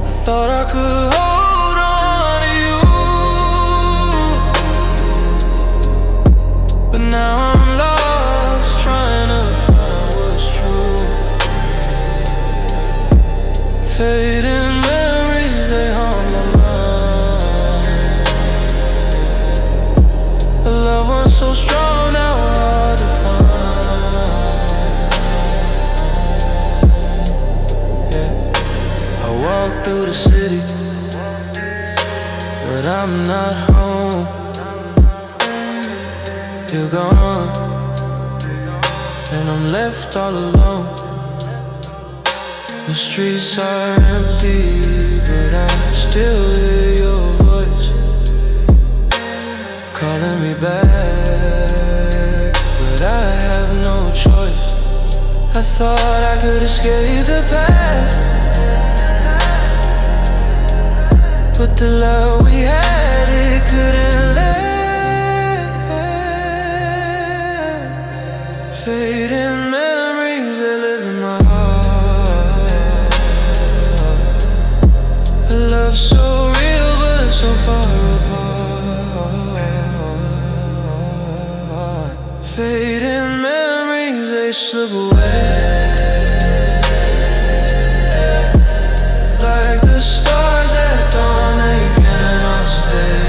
I thought I could hold on to you, but now I'm lost trying to find what's true. Fading memories, they haunt my mind. The love was so strong, now hard to find. Yeah. I walk through the city, but I'm not home. You're gone, and I'm left all alone. The streets are empty, but I still hear your voice calling me back, but I have no choice. I thought I could escape the past, but the love we had, it couldn't last. Fading memories, they live in my heart. A love so real, but so far apart. Fading memories, they slip away like the stars at dawn, they cannot stay.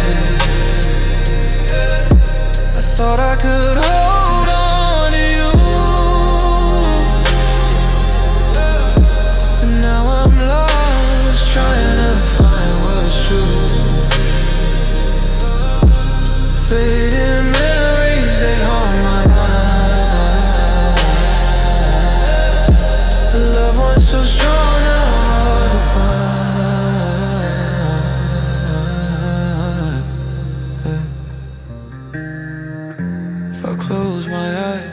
I thought I could hold on to you, but now I'm lost trying to find what's true. Fading memories, they haunt my mind. The love was so strong, now hard to find. If I close my eyes,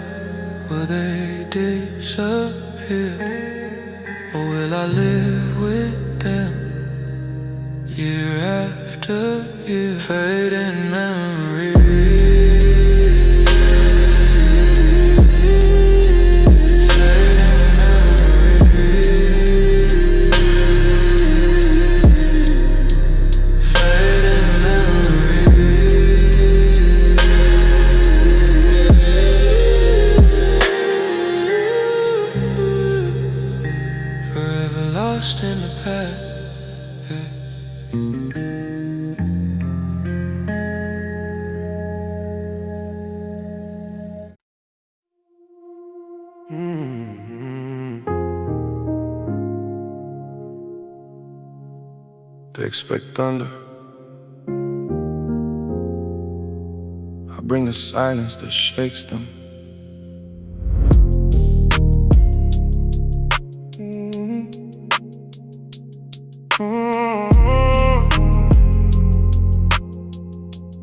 will they disappear? Or will I live with them year after year? Fading memories. Fading memories. Fading memories. Forever lost in the past. Yeah. They expect thunder. I bring the silence that shakes them.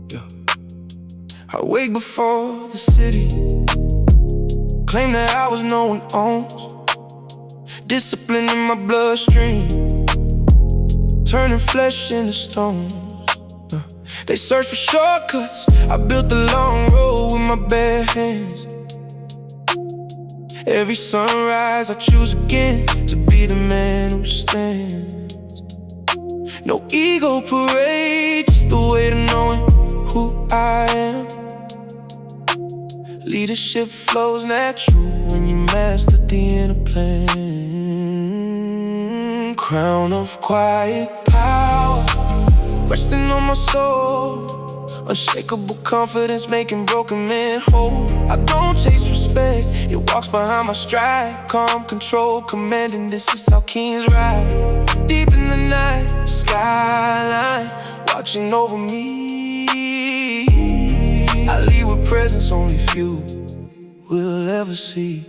Yeah. I wake before the city, claim that I was no one owns. Discipline in my bloodstream, turning flesh into stone. They search for shortcuts, I built the long road with my bare hands. Every sunrise I choose again to be the man who stands. No ego parade, just the way to knowing who I am. Leadership flows natural when you master the inner plan. Crown of quiet power, resting on my soul. Unshakable confidence, making broken men whole. I don't chase respect, respect. It walks behind my stride, calm, control, commanding. This is how kings ride. Deep in the night, skyline, watching over me. I lead with presence only few will ever see.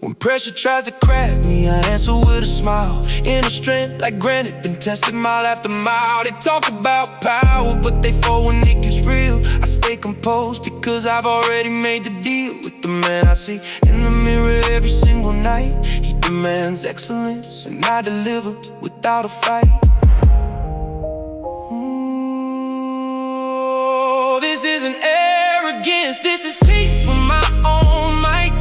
When pressure tries to crack me, I answer with a smile. Inner strength like granite, been tested mile after mile. They talk about power, but they fall when it gets real. I stay composed because I've already made the deal with the man I see in the mirror every single night. He demands excellence, and I deliver without a fight. This isn't arrogance, this is peace from my own might.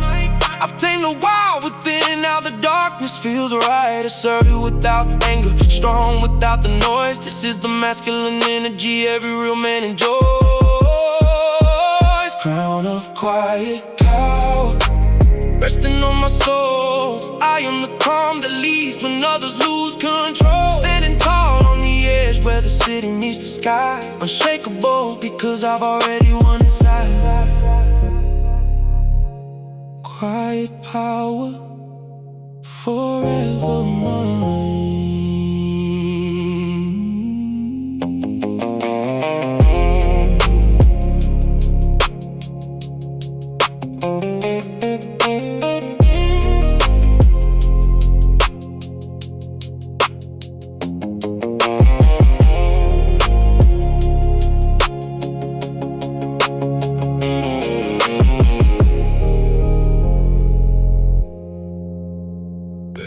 I've tamed the wild within, now the darkness feels right. Assertive without anger, strong without the noise. This is the masculine energy every real man enjoys. Crown of quiet power, resting on my soul. I am the calm that leads when others lose control. Standing tall on the edge where the city meets the sky. Unshakable because I've already won inside. Quiet power, forever mine.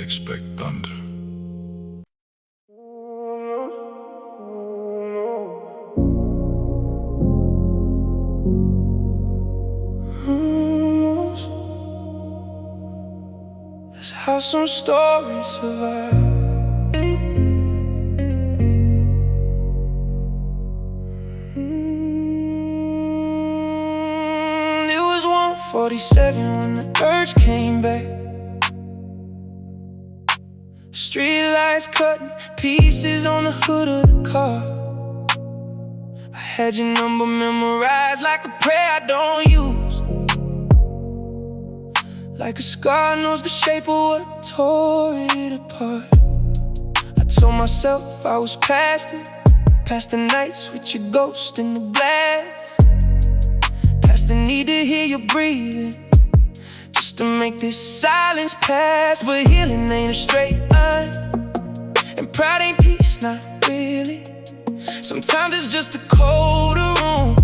Expect thunder. That's how some stories survive. It was 1:47 when the urge came back. Street lights cutting pieces on the hood of the car. I had your number memorized like a prayer I don't use. Like a scar knows the shape of what tore it apart. I told myself I was past it, past the nights with your ghost in the glass, past the need to hear you breathing, just to make this silence pass. But healing ain't a straight line, and pride ain't peace, not really. Sometimes it's just a colder room,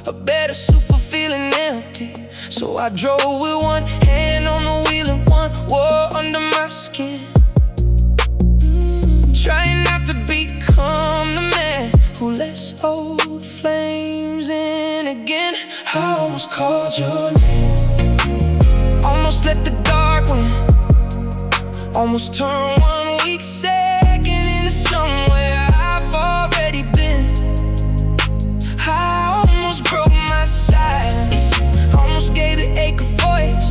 a better suit for feeling empty. So I drove with one hand on the wheel and one war under my skin, trying not to become the man who lets old flames in again. I almost called your name, almost let the dark win, almost turned 1 weak second into somewhere I've already been. I almost broke my silence, almost gave the ache a voice.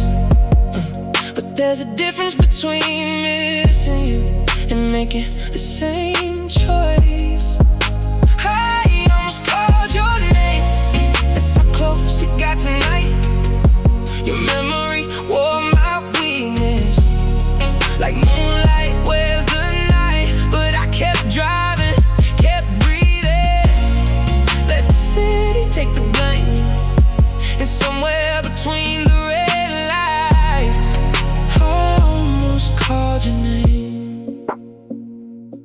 But there's a difference between missing you and making the same choice. I almost called your name, that's how close it got tonight. Your memory wore my weakness, like moonlight wears the night. But I kept driving, kept breathing, let the city take the blame. And somewhere between the red lights, I almost called your name.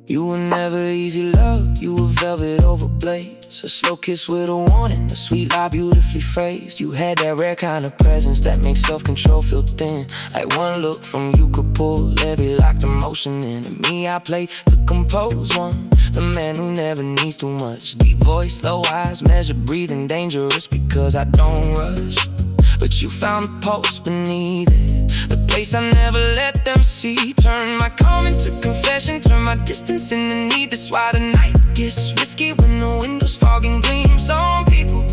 You were never easy love, you were velvet over blaze, a slow kiss with a warning, a sweet lie beautifully phrased. You had that rare kind of presence that makes self-control feel thin, like one look from you could pull every locked emotion in. And me, I played the composed one, the man who never needs too much. Deep voice, low eyes, measured breathing, dangerous because I don't rush. But you found the pulse beneath it, the place I never let them see. Turn my calm into confession, turn my distance into need. That's why the night gets risky when the windows fog and gleam. Some people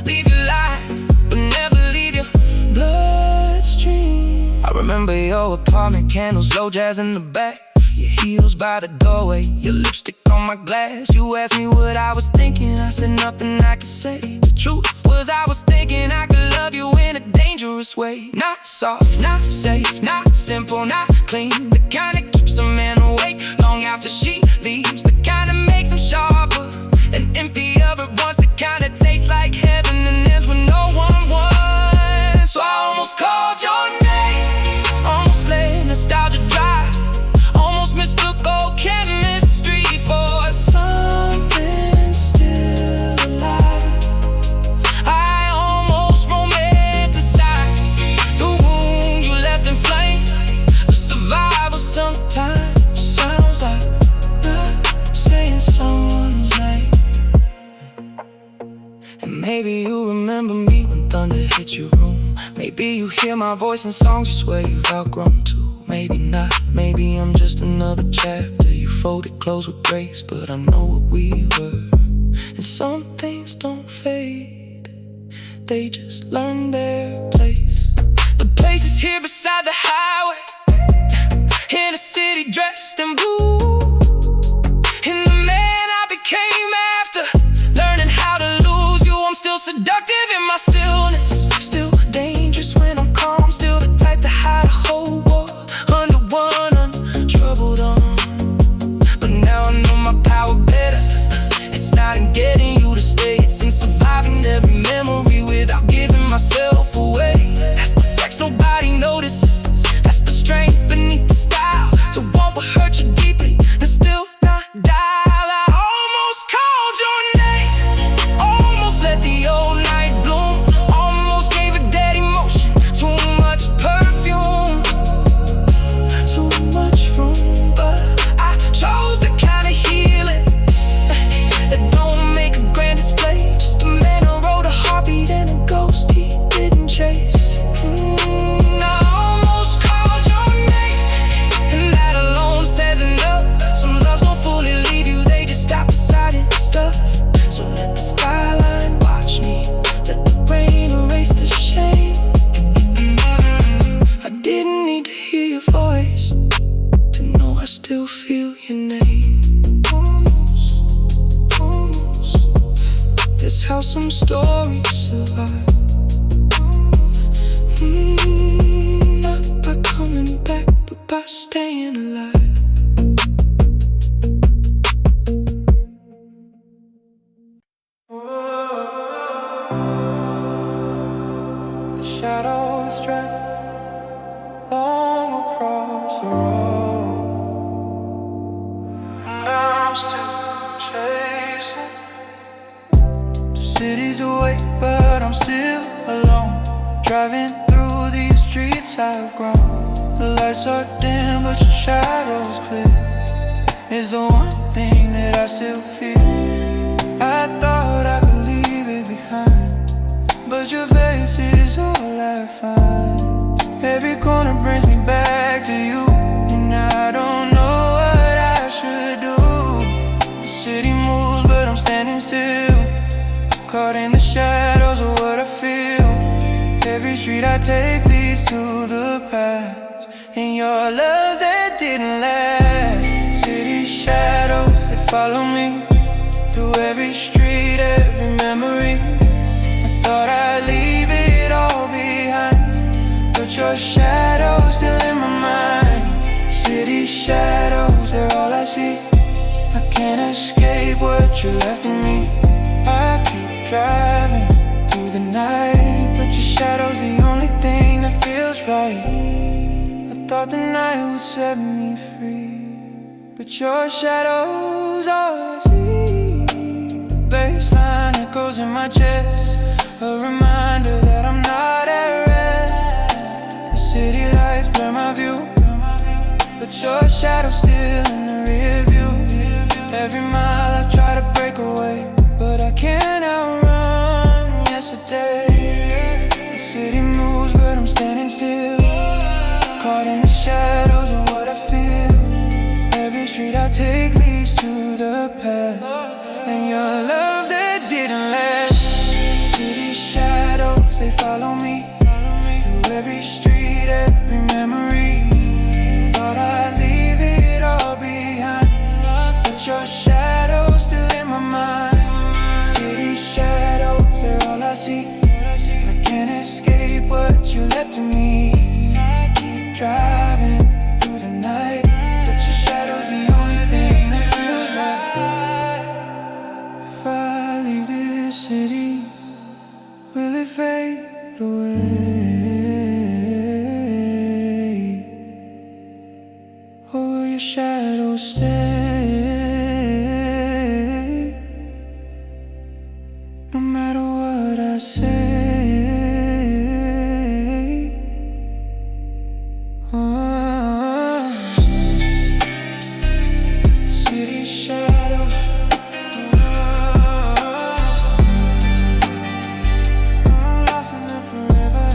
leave your life, but never leave your bloodstream. I remember your apartment, candles, low jazz in the back, Your heels by the doorway, your lipstick on my glass. You asked me what I was thinking, I said nothing I could say. The truth was I was thinking I could love you in a dangerous way. Not soft, not safe, not simple, not clean. The kind that keeps a man awake long after she leaves. The kind that makes him sharper and emptier at once. The kind that tastes like heaven and ends when no one wants. So I almost called your name, almost let nostalgia drive, almost mistook old chemistry for something still alive. I almost romanticized the wound you left in flame. The survival sometimes sounds like not saying someone's name. And maybe you remember me when thunder hit your room. Maybe you hear my voice in songs you swear you've outgrown too. Maybe not, maybe I'm just another chapter you folded clothes with grace. But I know what we were, and some things don't fade, they just learn their place. The place is here beside the highway, in a city dressed in blue. And the man I became after learning how to lose you. I'm still seductive in my stillness, still dangerous when I'm calm, still the type to hide a whole war under one untroubled arm. But now I know my power better. It's not in getting you to stay, it's in surviving every memory without giving myself away. That's the flex nobody notices, that's the strength beneath the style, to want what hurt you deeply and still not die. I almost called your name, almost let the old night bloom, almost gave a dead emotion too much perfume, too much room. But I chose the kind of healing that don't make a grand display. Just a man who wrote a heartbeat and a ghost he didn't chase. I almost called your name, and that alone says enough. Some loves don't fully leave you, they just stop deciding stuff. So let the skyline watch me, let the rain erase the shame. I didn't need to hear your voice to know I still feel your name. Almost. That's how some stories survive. Not by coming back, but by staying alive. The shadows drag long across the road, and I'm still chasing. The city's awake, but I'm still alone, driving through these streets I've grown. The lights are dim, but your shadow's clear, is the one thing that I still feel. I thought I could leave it behind, but your face is all I find. Every corner brings me back to you, and I don't know what I should do. The city moves, but I'm standing still, caught in the shadows of what I feel. Every street I take leads to the past, and your love that didn't last. City shadows, they follow me through every street, every memory. I thought I'd leave it all behind, but your shadow's still in my mind. City shadows, they're all I see. I can't escape what you left in me. I keep driving through the night, but your shadow's the only thing that feels right. I thought the night would set me free, but your shadow's all I see. The baseline echoes in my chest, a reminder that I'm not at rest. The city lights blur my view, but your shadow's still in the rear view. Every mile I try to break away, but I can't outrun yesterday. The city moves, but I'm standing still, caught in the shadows of what I feel. Every street I take leads to the past, and your love that didn't last. City shadows, they follow me through every street, every memory. Thought I'd leave it all shadows stay, no matter what I say. City shadows, I'm lost in them forever.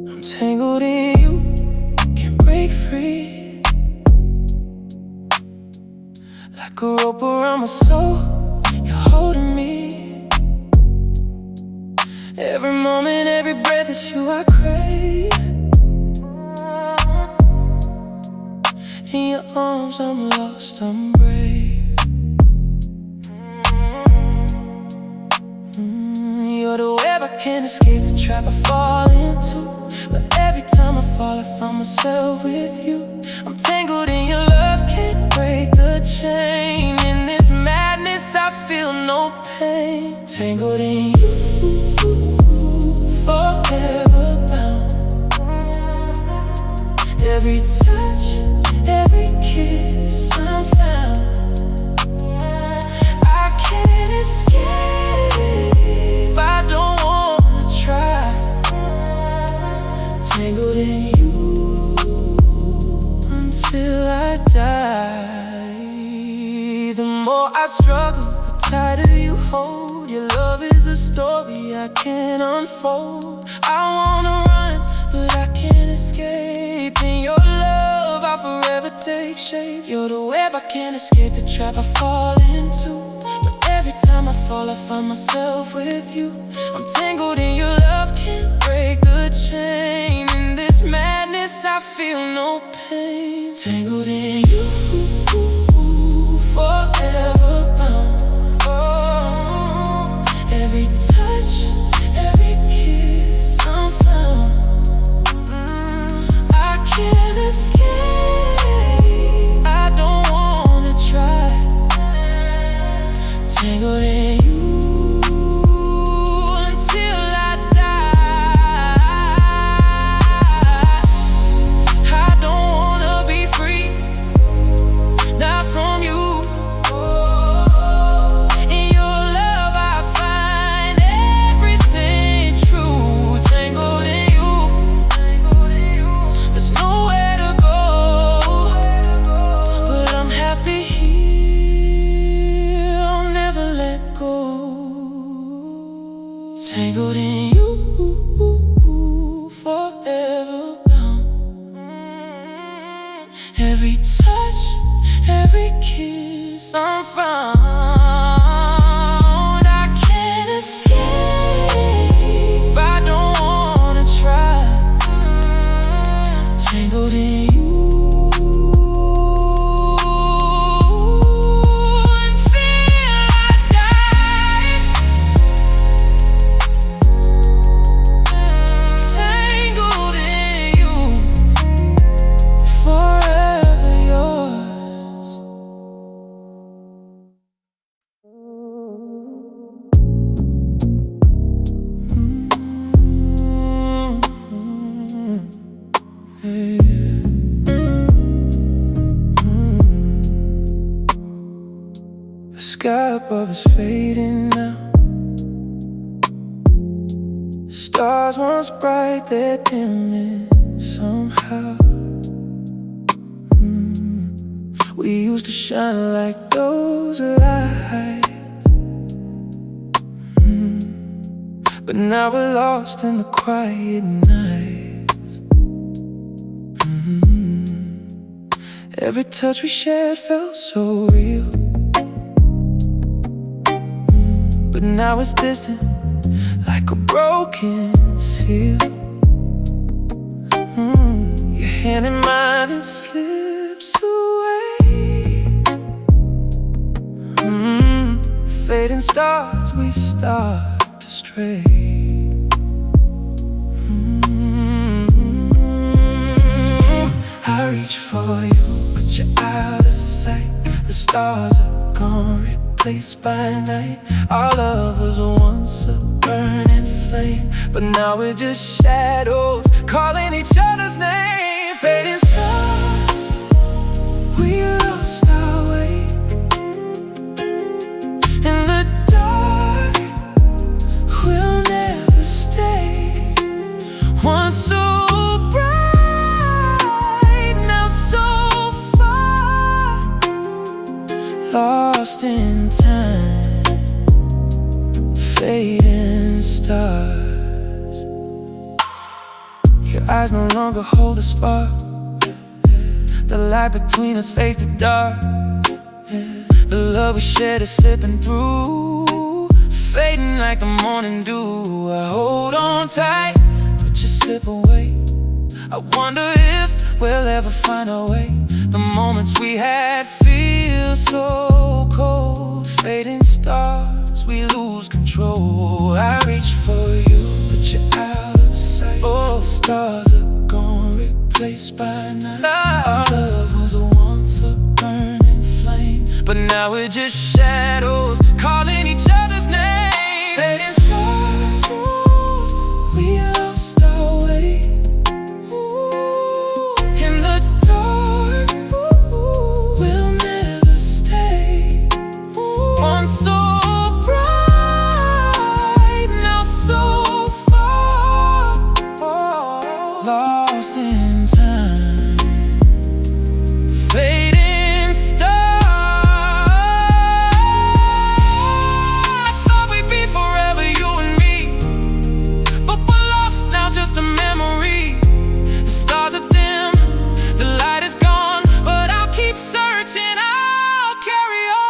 I'm tangled in you, can't break free. Like a rope around my soul, you're holding me. Every moment, every breath is you I crave. In your arms I'm lost, I'm brave. You're the web I can't escape, the trap I fall into. But every time I fall, I find myself with you. I'm tangled in your love, can't break the chain. In this madness, I feel no pain. Tangled in you, forever bound. Every touch, every kiss, I'm found. I can't escape, I don't wanna try. Tangled in you until I die. The more I struggle, the tighter you hold. Your love is a story I can't unfold. I wanna run, but I can't escape. In your love, I'll forever take shape. You're the web I can't escape, the trap I fall into. But every time I fall, I find myself with you. I'm tangled in your love, can't break the chain. In this madness, I feel no pain. Tangled in you, forever bound. Every touch, every kiss, I'm found. I can't escape, I don't wanna try. Tangled in you until I die. I don't wanna be free, not from you. In your love I find everything true. Tangled in you, there's nowhere to go, but I'm happy here, I'll never let go. Tangled in you, forever bound. Every touch, every kiss, I'm found. I can't escape, I don't wanna try. Tangled in you until I die. Tangled in you, forever yours. The sky above is fading now. Stars once bright, they're dimming somehow. We used to shine like those lights, but now we're lost in the quiet nights. Every touch we shared felt so real, but now it's distant, like a broken seal. Your hand in mine and slip fading stars, we start to stray. I reach for you, but you're out of sight. The stars are gone, replaced by night. Our love was once a burning flame, but now we're just shadows calling each other's name. Fading stars, we lost our way. In the dark, we'll never stay. Once so lost in time, fading stars. Your eyes no longer hold a spark. The light between us fades to dark. The love we shared is slipping through, fading like the morning dew. I hold on tight, but you slip away. I wonder if we'll ever find our way. The moments we had feel so cold. Fading stars, we lose control. I reach for you, but you're out of sight. Oh, the stars are gone, replaced by night. Our love was once a burning flame, but now we're just shadows calling each other's name. Fading stars, we lost our way. So bright, now so far, lost in time, fading stars. I thought we'd be forever, you and me, but we're lost now, just a memory. The stars are dim, the light is gone, but I'll keep searching, I'll carry on.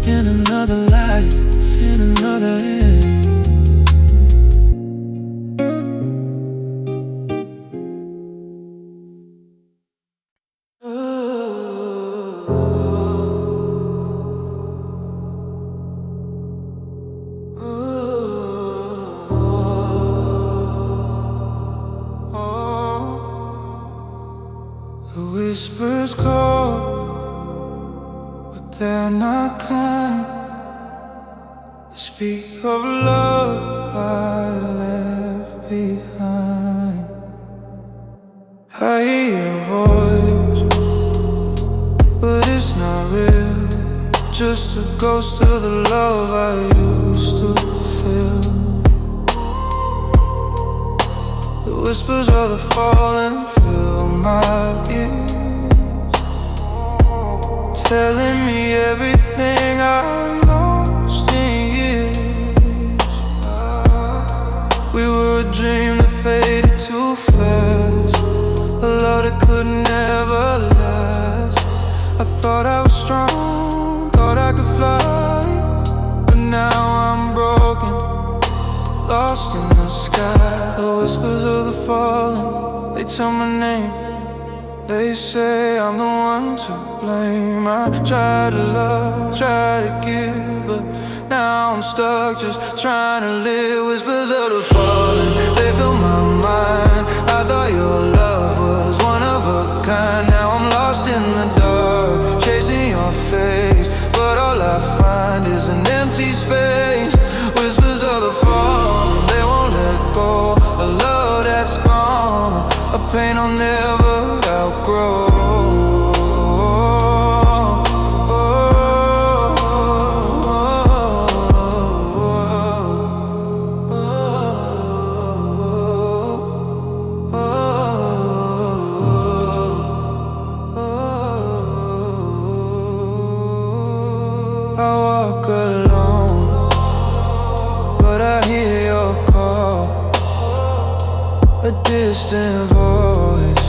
In another life, in another end. The whispers call, but they're not kind. They speak of love I left behind. I hear your voice, but it's not real. Just a ghost of the love I used to feel. The whispers of the fallen fill my ears, telling me everything I lost in years. We were a dream that faded too fast, a love that could never last. I thought I was strong, thought I could fly, but now I'm broken, lost in the sky. The whispers of the fallen, they tell my name. They say I'm the one to blame. I try to love, try to give, but now I'm stuck just trying to live. Whispers of the fallen, they fill my mind. I thought your love was one of a kind. Now I'm lost in the dark, chasing your face, but all I find is an empty space. Whispers of the fallen, they won't let go. A love that's gone, a pain I'll never outgrow. I walk alone, but I hear your call, a distant voice,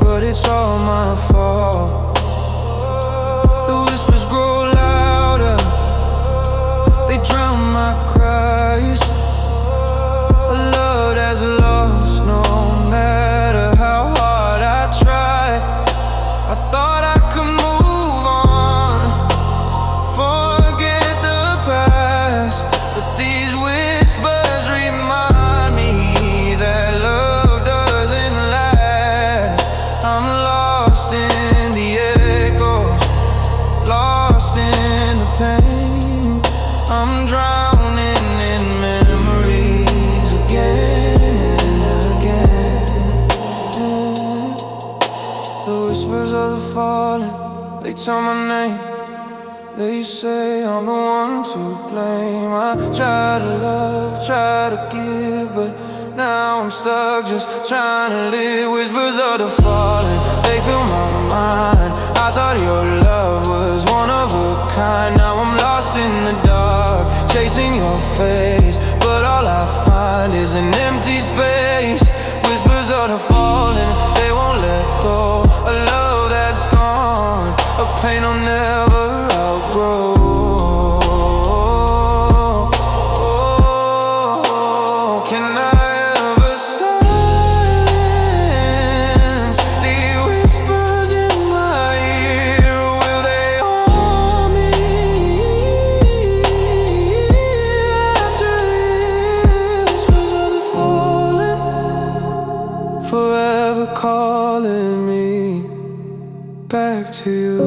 but it's all my fault. The whispers grow louder, they drown my cries. A love that's lost, no matter how hard I try. I thought I could move on, forget the past, but these whispers remind me that love doesn't last. I'm lost in the echoes, lost in the pain. I'm drowning in memories again and again. The whispers of the fallen, they tell my name. They say I'm the one to blame. I try to love, try to give, but now I'm stuck just trying to live. Whispers of the fallen, they fill my mind. I thought your love was one of a kind. Now I'm lost in the dark, chasing your face, but all I find is an empty space. Whispers of the fallen, they won't let go. A love that's gone, a pain I'll never outgrow. Can I ever silence the whispers in my ear? Will they haunt me after years? Whispers of the fallen, forever calling me back to you.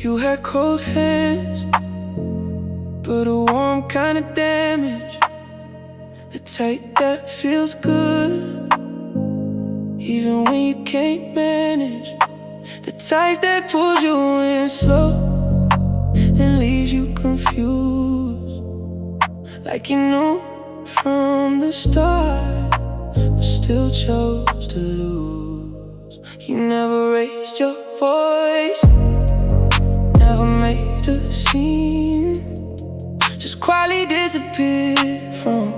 You had cold hands, but a warm kind of damage. The type that feels good, even when you can't manage. The type that pulls you in slow and leaves you confused, like you knew from the start, but still chose to lose. You never raised your voice, never made a scene, just quietly disappeared from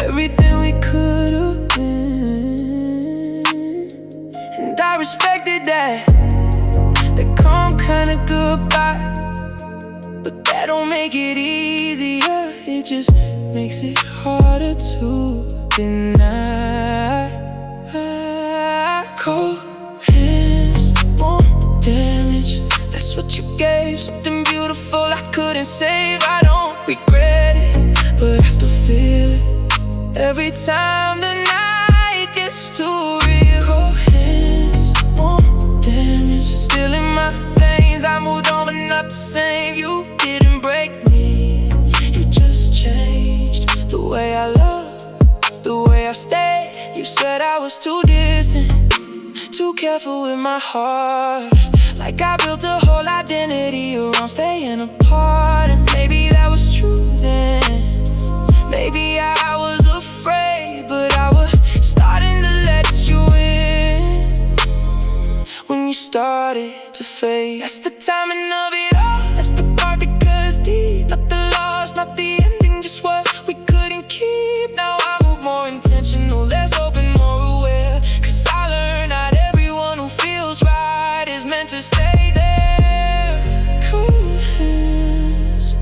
everything we could have been. And I respected that calm kind of goodbye, but that don't make it easier, it just makes it harder to deny. Cold hands, warm damage, that's what you gave. Something beautiful I couldn't save. I don't regret it, but I still feel it every time the night gets too real. Cold hands, warm damage, still in my veins. I moved on but not the same. You didn't break me, you just changed the way I love, the way I stay. You said I was too distant, too careful with my heart, like I built a whole identity around staying apart. And maybe that was true then, maybe I was afraid, but I was starting to let you in when you started to fade. That's the timing of it all, that's the part that cuts deep. Not the loss, not the ending, just what we couldn't keep. Now I move more intentional, less open, more aware, 'cause I learned not everyone who feels right is meant to stay there. Cold hands,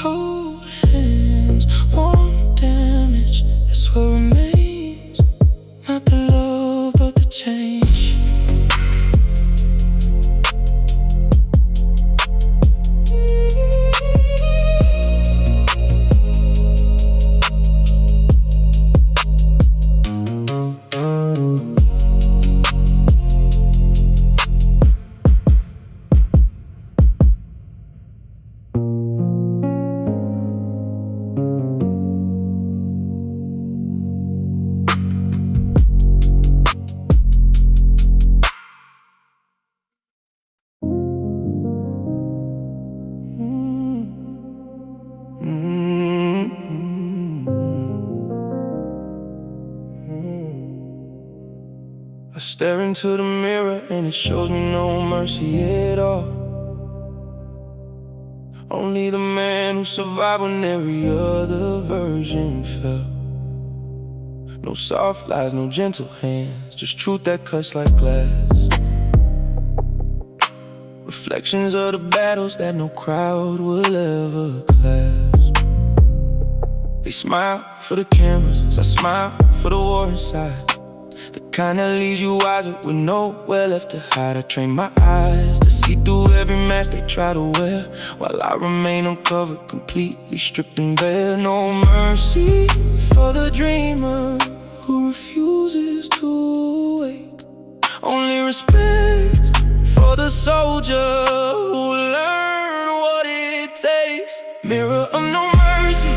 cold hands, warm damage, that's what remains. stare into the mirror and it shows me no mercy at all. Only the man who survived when every other version fell. No soft lies, no gentle hands, just truth that cuts like glass. Reflections of the battles that no crowd will ever clasp. They smile for the cameras as I smile for the war inside. The kind that leaves you wiser with nowhere left to hide. I train my eyes to see through every mask they try to wear, while I remain uncovered, completely stripped and bare. No mercy for the dreamer who refuses to wake. Only respect for the soldier who learned what it takes. Mirror of no mercy,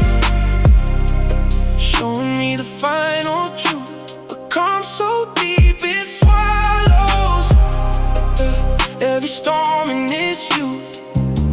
showing me the final truth. A calm so deep it swallows every storm in its youth.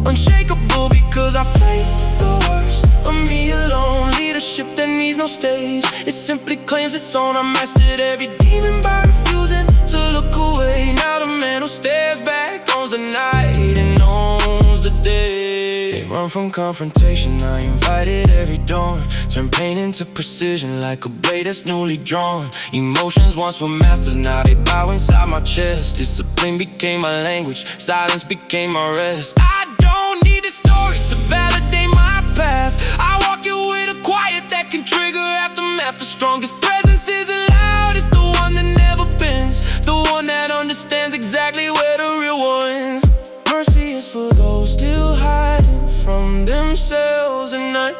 Unshakable because I faced the worst of me alone. Leadership that needs no stage, it simply claims its own. I mastered every demon by refusing to look away. Now the man who stares back owns the night and owns the day. They run from confrontation, I invited every dawn. Turn pain into precision like a blade that's newly drawn. Emotions once were masters, now they bow inside my chest. Discipline became my language, silence became my rest. I don't need the stories to validate my path. I walk it with a quiet that can trigger aftermath. The strongest presence isn't loud, it's the one that never bends, the one that understands exactly where the real ones. Mercy is for those still hiding from themselves at night.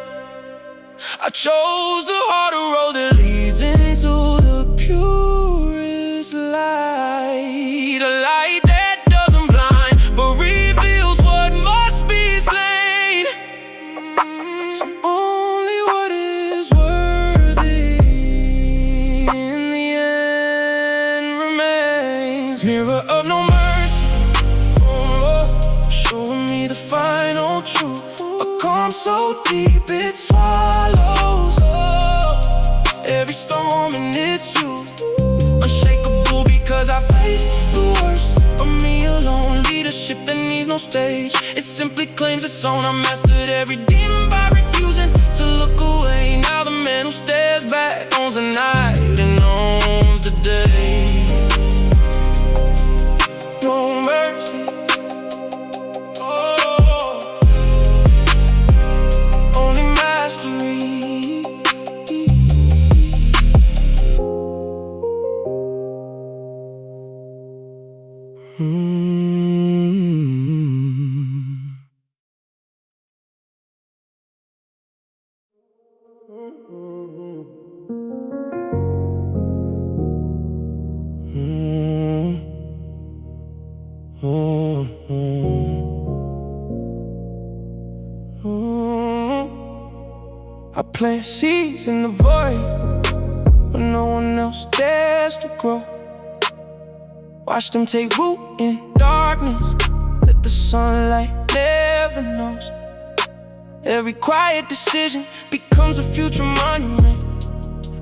I chose the harder road that leads into the purest light. A light that doesn't blind, but reveals what must be slain. So only what is worthy in the end remains. Mirror of no mercy, showing me the final truth. A calm so deep it swallows every storm in its youth. Unshakable because I faced the worst of me alone. Leadership that needs no stage, it simply claims its own. I mastered every demon by refusing to look away. Now the man who stares back owns the night and owns the day. No mercy, only mastery. I plant seeds in the void when no one else dares to grow. Watch them take root in darkness that the sunlight never knows. Every quiet decision becomes a future monument,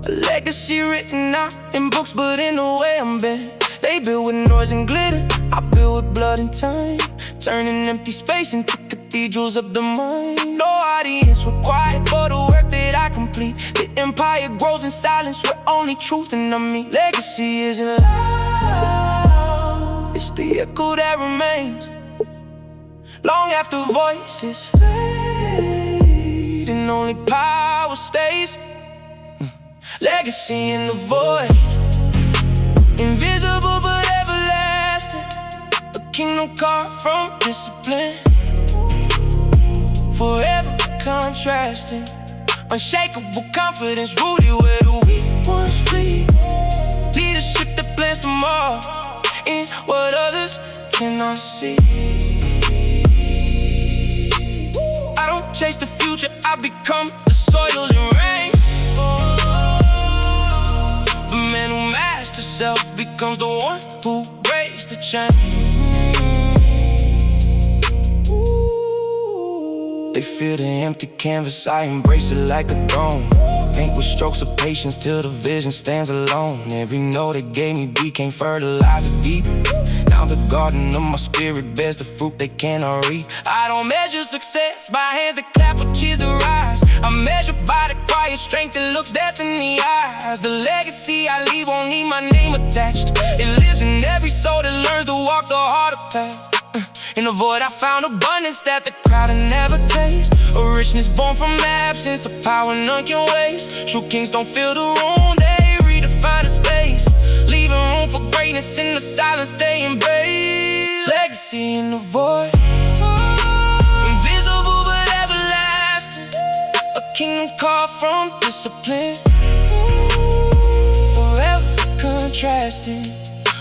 a legacy written out in books, but in the way I'm bent. They build with noise and glitter, I build with blood and time, turning empty space into cathedrals of the mind. No audience required for the work that I complete. The empire grows in silence where only truth and I meet. Legacy isn't loud, it's the echo that remains long after voices fade and only power stays. Legacy in the void, invisible but everlasting. A kingdom carved from discipline, forever contrasting. Unshakable confidence rooted where the weak ones flee. Leadership that plans tomorrow in what others cannot see. I don't chase the future, I become the soil and rain. The man who masters self becomes the one who breaks the chain. They feel the empty canvas, I embrace it like a throne. paint with strokes of patience till the vision stands alone. Every note they gave me beat can't fertilize it deep. Now the garden of my spirit bears the fruit they cannot reap. I don't measure success by hands that clap or cheers to rise. I'm measured by the quiet strength that looks death in the eyes. The legacy I leave won't need my name attached. It lives in every soul that learns to walk the harder path. In the void I found abundance that the crowd will never taste. A richness born from absence, a power none can waste. True kings don't fill the room, they redefine the space, leaving room for greatness in the silence they embrace. Legacy in the void, invisible but everlasting. A kingdom carved from discipline, forever contrasting.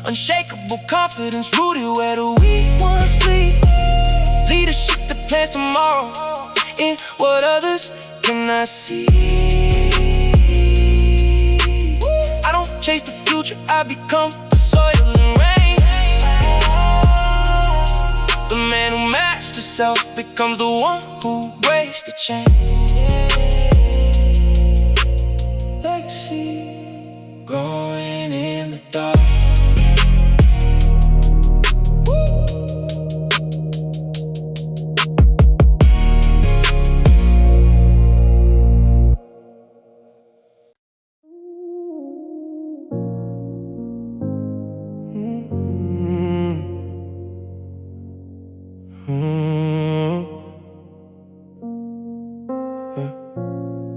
Unshakable confidence rooted where the weak ones flee. Leadership that plans tomorrow in what others cannot see. I don't chase the future, I become the soil and rain. The man who masters self becomes the one who breaks the chain. Legacy growing in the dark.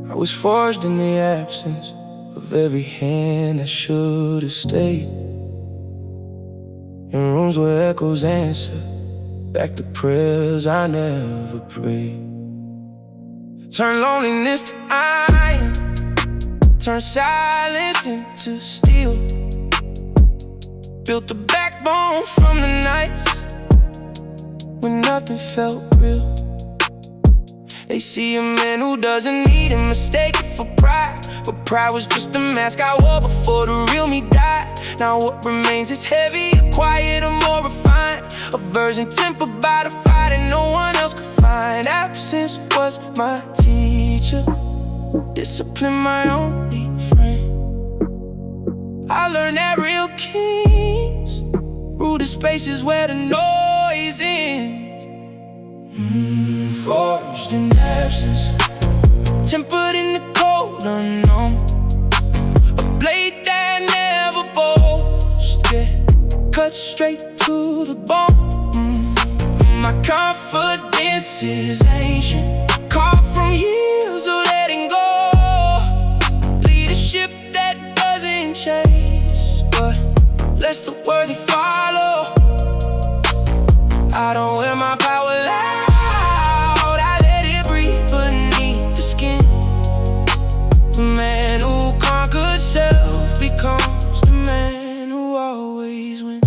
I was forged in the absence of every hand that should have stayed. In rooms where echoes answer back to prayers I never prayed. Turn loneliness to iron, turn silence into steel. Built a backbone from the nights when nothing felt real. They see a man who doesn't need and mistake it for pride, but pride was just a mask I wore before the real me died. Now what remains is heavier, quieter, more refined, a version tempered by the fire that no one else could find. Absence was my teacher, discipline my only friend. I learned that real kings rule the spaces where the noise ends. Forged in absence, tempered in the cold unknown, a blade that never boasts, yeah, cut straight to the bone. My confidence is ancient, carved from years of letting go. Leadership that doesn't chase, but lets the worthy follow. I don't wear my power loud, I let it breathe beneath the skin. The man who conquered self becomes the man who always wins.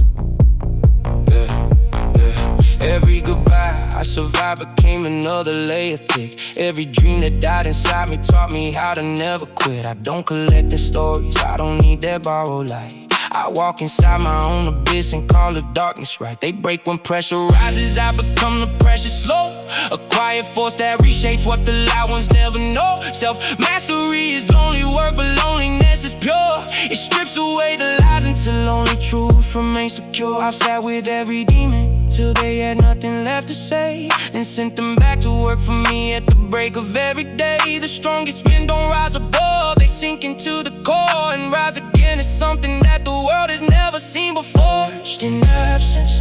Every goodbye I survived became another layer thick. Every dream that died inside me taught me how to never quit. I don't collect their stories, I don't need their borrowed light. I walk inside my own abyss and call the darkness right. They break when pressure rises, I become the pressure slow. A quiet force that reshapes what the loud ones never know. Self-mastery is lonely work, but loneliness is pure. It strips away the lies until only truth remains secure. I've sat with every demon till they had nothing left to say, then sent them back to work for me at the break of every day. The strongest men don't rise above, they sink into the core and rise again. It's something that the world has never seen before. In absence,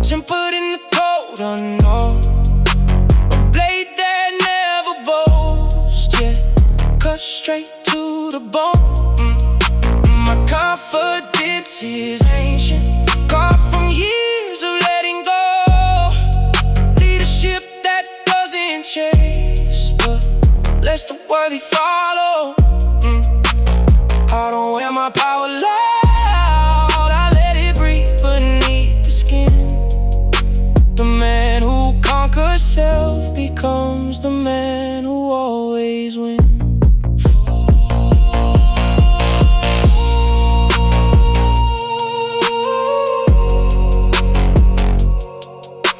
tempered in the cold unknown, a blade that never boasts, yeah, cut straight to the bone. My confidence is ancient, carved from years of letting go. Leadership that doesn't chase, but lets the worthy follow. I don't wear my power loud, I let it breathe beneath the skin. The man who conquers self becomes the man who always wins.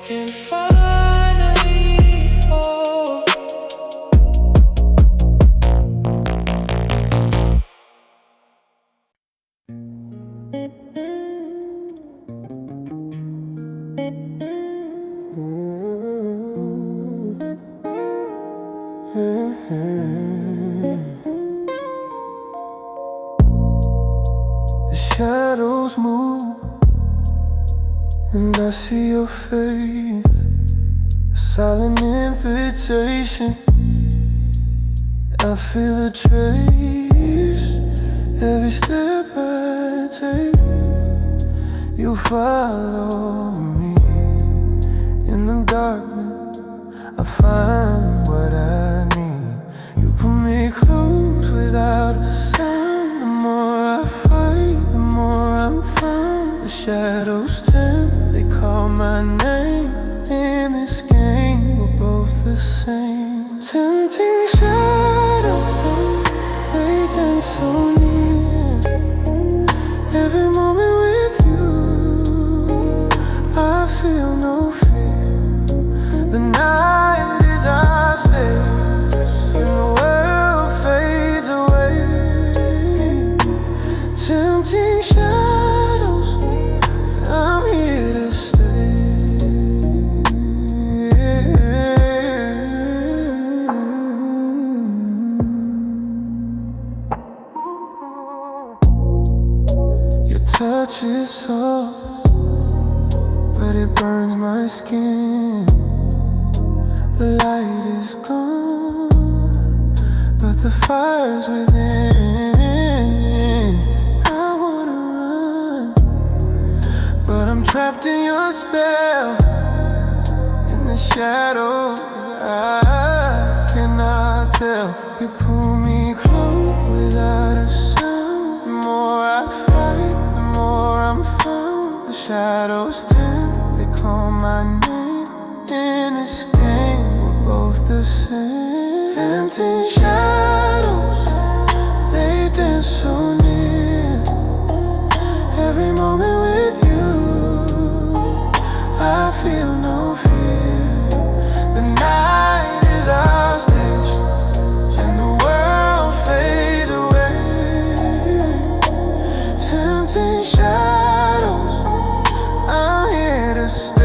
And finally, oh, shadows move and I see your face, a silent invitation. I feel a trace every step I take. You follow me in the darkness. I find what I need. You pull me close without a sound. The more I fight, the more I'm found. The shadows tempt, they call my name. In this game, we're both the same. Tempting shadows, they dance so near. Every moment with you, I feel no fear. The night is our stage and the world fades away. Tempting shadows, I'm here to stay. Your touch is soft, but it burns my skin. The light is gone, but the fire's within. I wanna run, but I'm trapped in your spell. In the shadows, I cannot tell. You pull me close without a sound. The more I fight, the more I'm found. The shadows tempt, they call my name. In this game, we're both the same. Tempting shadows, they dance so near. Every moment with you, I feel no fear. The night is our stage and the world fades away. Tempting shadows, I'm here to stay.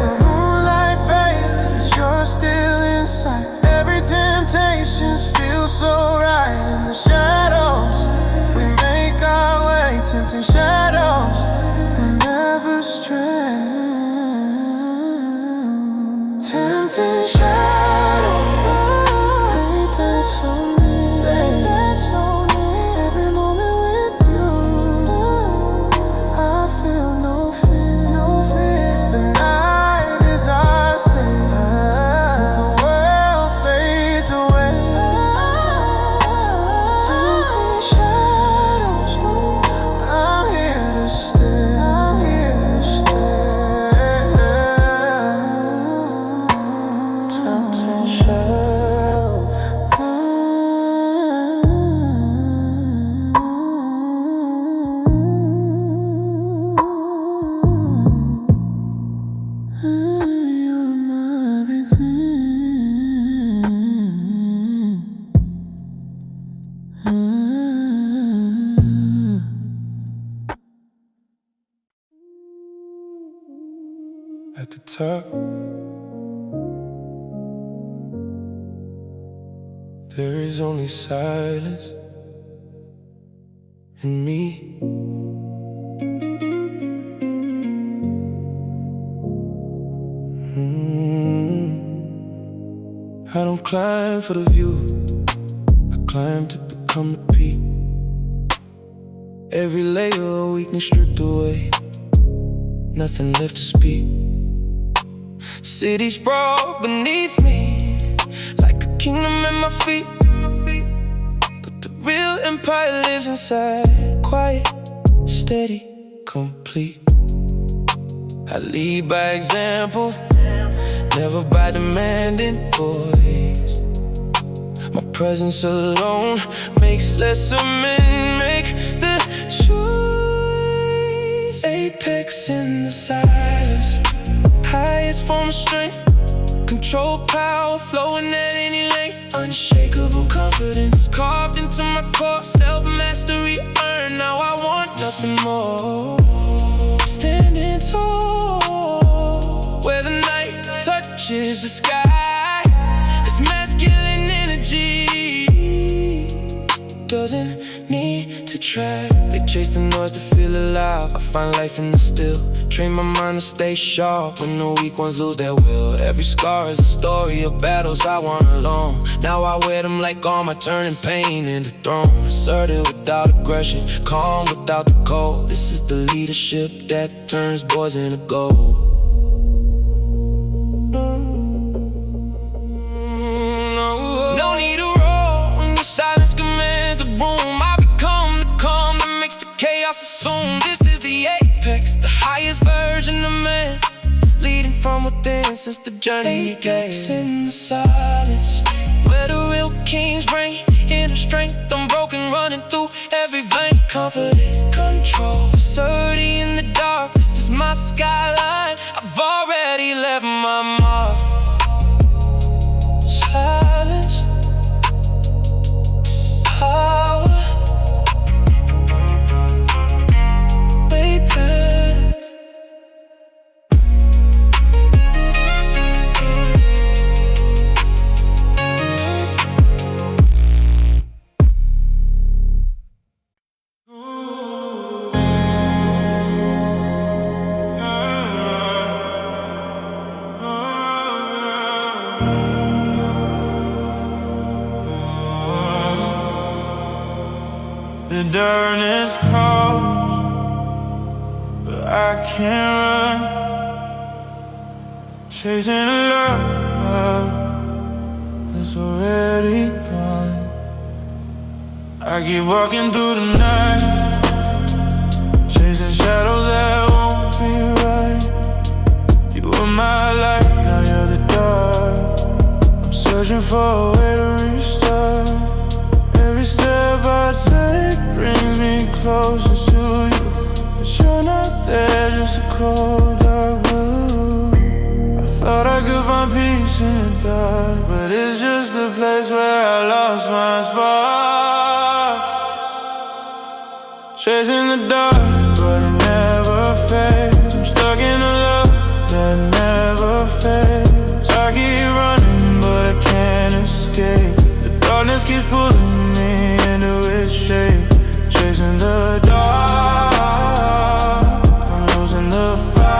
The moonlight fades, but you're still inside. Every temptation feels so right. In the shadows, we make our way. Tempting shadows, we never stray. Tempting shadows, they dance so near. They dance so near. Every moment with you, I feel no fear, no fear. The night is our stage, and the world fades away. Tempting shadows, I'm here to stay. I'm here to stay. Tempting shadows. You're my everything. At the top, there is only silence and me. I don't climb for the view, I climb to become the peak. Every layer of weakness stripped away, nothing left to speak. Cities sprawl beneath me, like a kingdom at my feet. But the real empire lives inside, quiet, steady, complete. I lead by example, never by demanding voice. My presence alone makes lesser men make the choice. Apex in the silence, highest form of strength. Control power flowing at any length. Unshakable confidence carved into my core. Self-mastery earned, now I want nothing more. Standing tall where the night touches the sky. This masculine energy doesn't need to try. They chase the noise to feel alive. I find life in the still. Train my mind to stay sharp when the weak ones lose their will. Every scar is a story of battles I won alone. Now I wear them like armor, turning pain into throne. Assertive without aggression, calm without the cold. This is the leadership that turns boys into gold. No need to roar when your silence commands the room. I become the calm that makes the chaos assume. This is the apex, the highest version of man, leading from within since the journey began. Apex in the silence, where the real kings reign. Inner strength, unbroken, running through every vein. Confident control, certainty in the dark. This is my skyline, I've already left my mark. Silence, power, apex. The darkness calls, but I can't run. Chasing a love that's already gone. I keep walking through the night, chasing shadows that won't be right. You were my light, now you're the dark. I'm searching for a way to restart. Every step I take brings me closer to you, but you're not there, just a cold dark blue. I thought I could find peace in the dark, but it's just the place where I lost my spot. Chasing the dark, but it never fades. I'm stuck in a love that never fades. I keep running, but I can't escape. The darkness keeps pulling me into its shape. Chasing the dark, I'm losing the fight.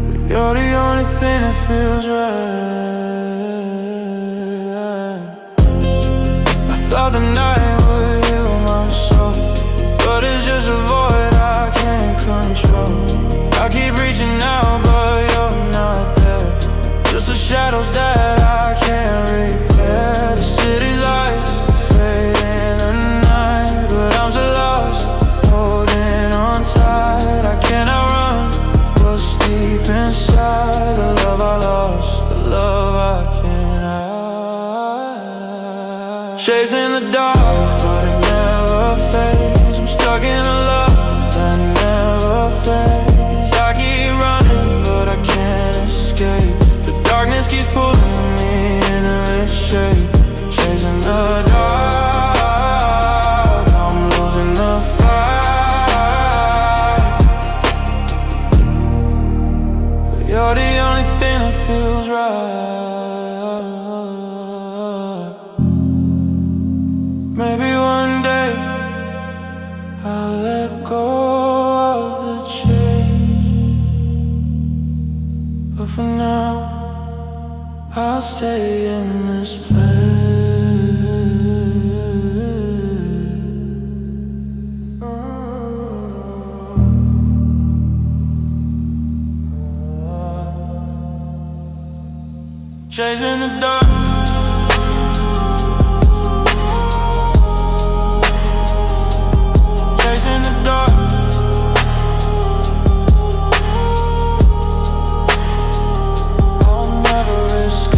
But you're the only thing that feels right. I thought the night would heal my soul, but it's just a void I can't control. I keep reaching out, but you're not there. Just the shadows that I can't repair. The city lights fade in the night, but I'm so lost, holding on tight. I cannot run what's deep inside. The love I lost, the love I can't hide. Chasing the dark, but it never fades. I'm stuck in a love that never fades. I keep running, but I can't escape. The darkness keeps pulling me into its shape. Chasing the dark, I'm losing the fight. But you're the only thing that feels right. Maybe one day I'll let go of the chain, but for now I'll stay in this place. Chasing the dark, chasing the dark. I'll never escape.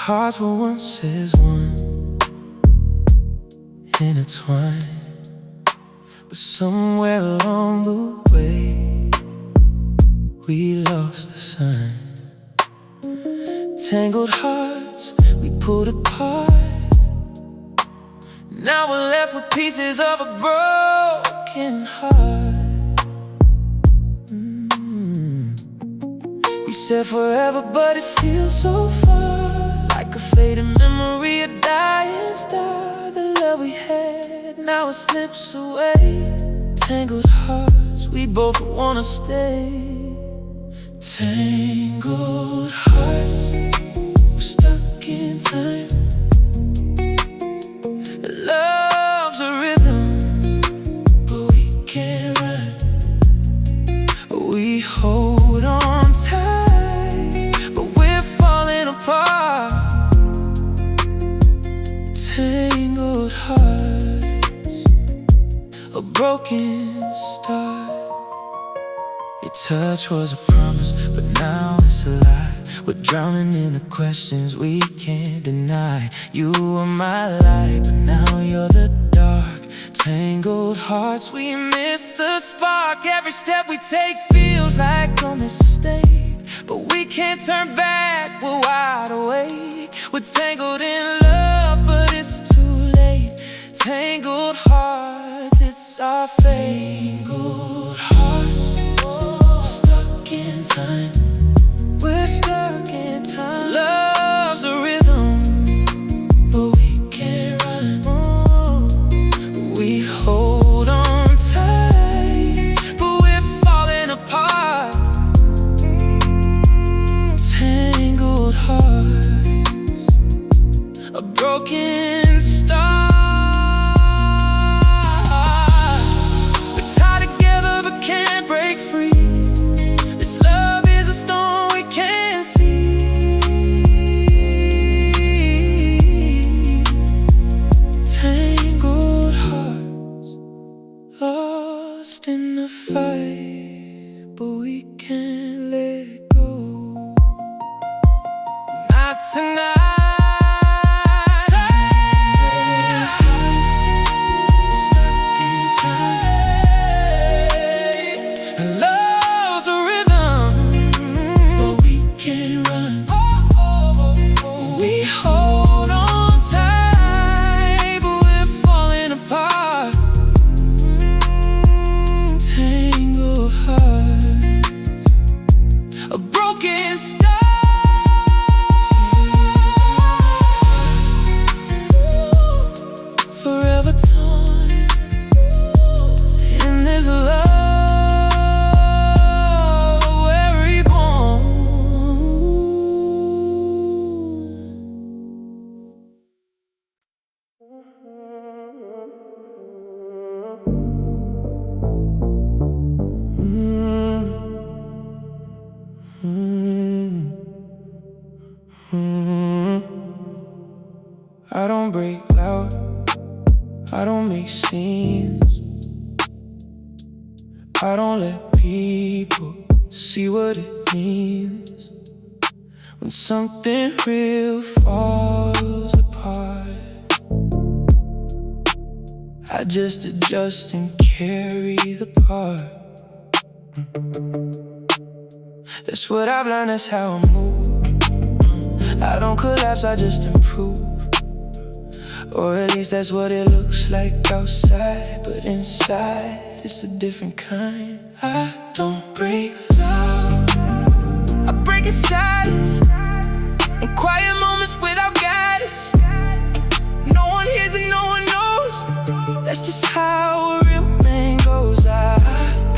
hearts were once as one, intertwined. But somewhere along the way, we lost the sign. Tangled hearts we pulled apart. Now we're left with pieces of a broken heart. We said forever, but it feels so far, like a fading memory, a dying star. The love we had, now it slips away. Tangled hearts, we both wanna stay. Tangled hearts, we're stuck in time. Love's a rhythm, but we can't rhyme. We hold on tight, but we're falling apart. Tangled hearts, a broken start. Your touch was a promise, but now it's a lie. We're drowning in the questions we can't deny. You were my light, but now you're the dark. Tangled hearts, we miss the spark. Every step we take feels like a mistake, but we can't turn back, we're wide awake. We're tangled in love, but it's too late. Tangled hearts, it's our fate. Tangled hearts, stuck in time. We're stuck in time. Love's a rhythm, but we can't rhyme. We hold on tight, but we're falling apart. Tangled hearts, a broken start. We're tied together but can't break free. This love is a storm we can't see. Tangled hearts, lost in the fight, but we can't let go. Not tonight. I don't break loud, I don't make scenes. I don't let people see what it means when something real falls apart. I just adjust and carry the part. That's what I've learned, that's how I move. I don't collapse, I just improve. Or at least that's what it looks like outside, but inside it's a different kind. I don't break loud, I break in silence, in quiet moments without guidance. No one hears and no one knows, that's just how a real man goes. I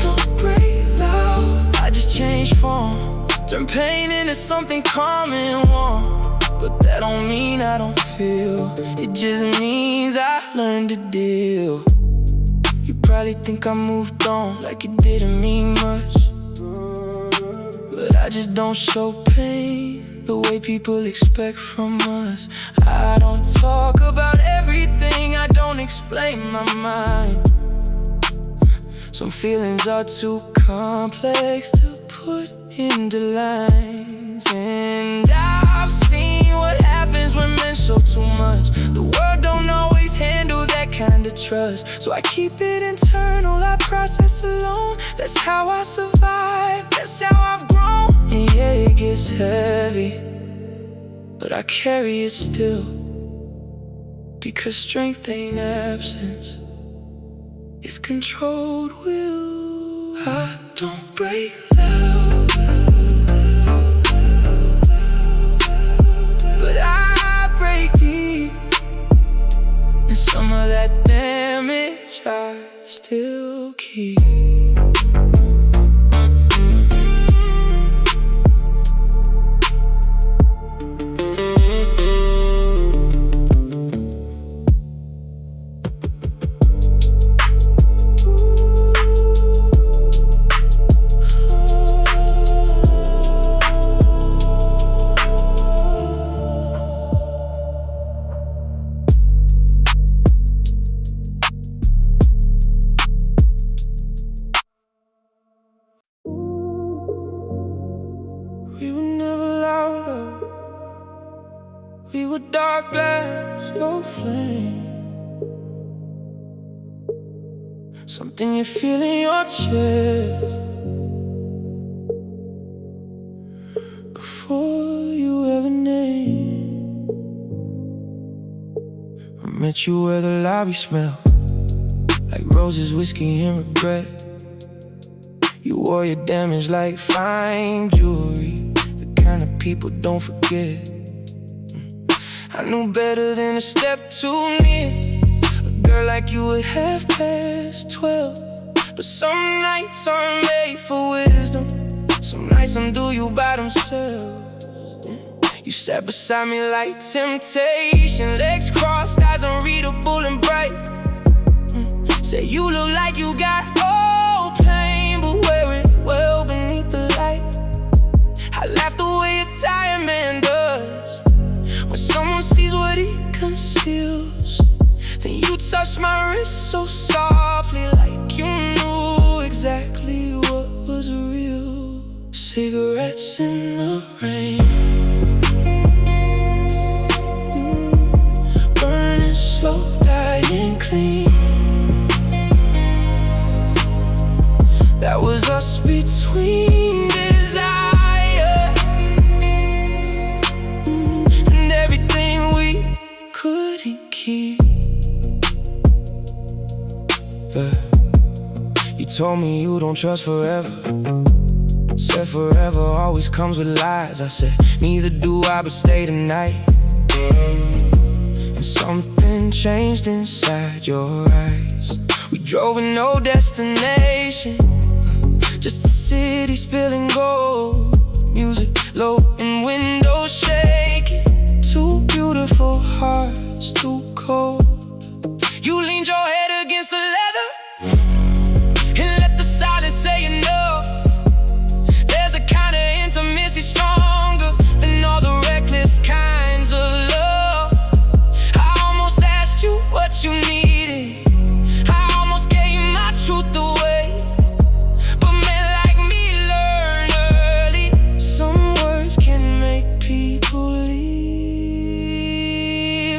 don't break loud, I just change form, turn pain into something calm and warm. But that don't mean I don't feel, it just means I learned to deal. You probably think I moved on like it didn't mean much, but I just don't show pain the way people expect from us. I don't talk about everything, I don't explain my mind. Some feelings are too complex to put into lines, and I've seen what happens trust, so I keep it internal, I process alone. That's how I survive, that's how I've grown. And yeah, it gets heavy, but I carry it still, because strength ain't absence, it's controlled will. I don't break loud, but I break deep, and some of that damage I still keep. We were never loud, love. We were dark glass, no flame. Something you feel in your chest before you ever name. I met you where the lobby smelled like roses, whiskey, and regret. You wore your damage like fine jewelry, the kind of people don't forget. I knew better than to step too near a girl like you at 12:30. But some nights aren't made for wisdom, some nights some do you by themselves. You sat beside me like temptation, legs crossed, eyes unreadable and bright. Say you look like you got old pain, but wear it well beneath the light. I laugh the way a tired man does when someone sees what he conceals. Then you touch my wrist so softly, like you knew exactly what was real. Cigarettes in the rain, burning slow, dying clean. That was us between desire and everything we couldn't keep. But you told me you don't trust forever. Said forever always comes with lies. I said neither do I, but stay tonight. And something changed inside your eyes. We drove with no destination, just a city spilling gold. Music low and windows shaking. Two beautiful hearts, too cold. You leaned your head against the leather and let the silence say enough. There's a kind of intimacy stronger than all the reckless kinds of love. I almost asked you what you needed, I almost gave my truth away. But men like me learn early, some words can make people leave.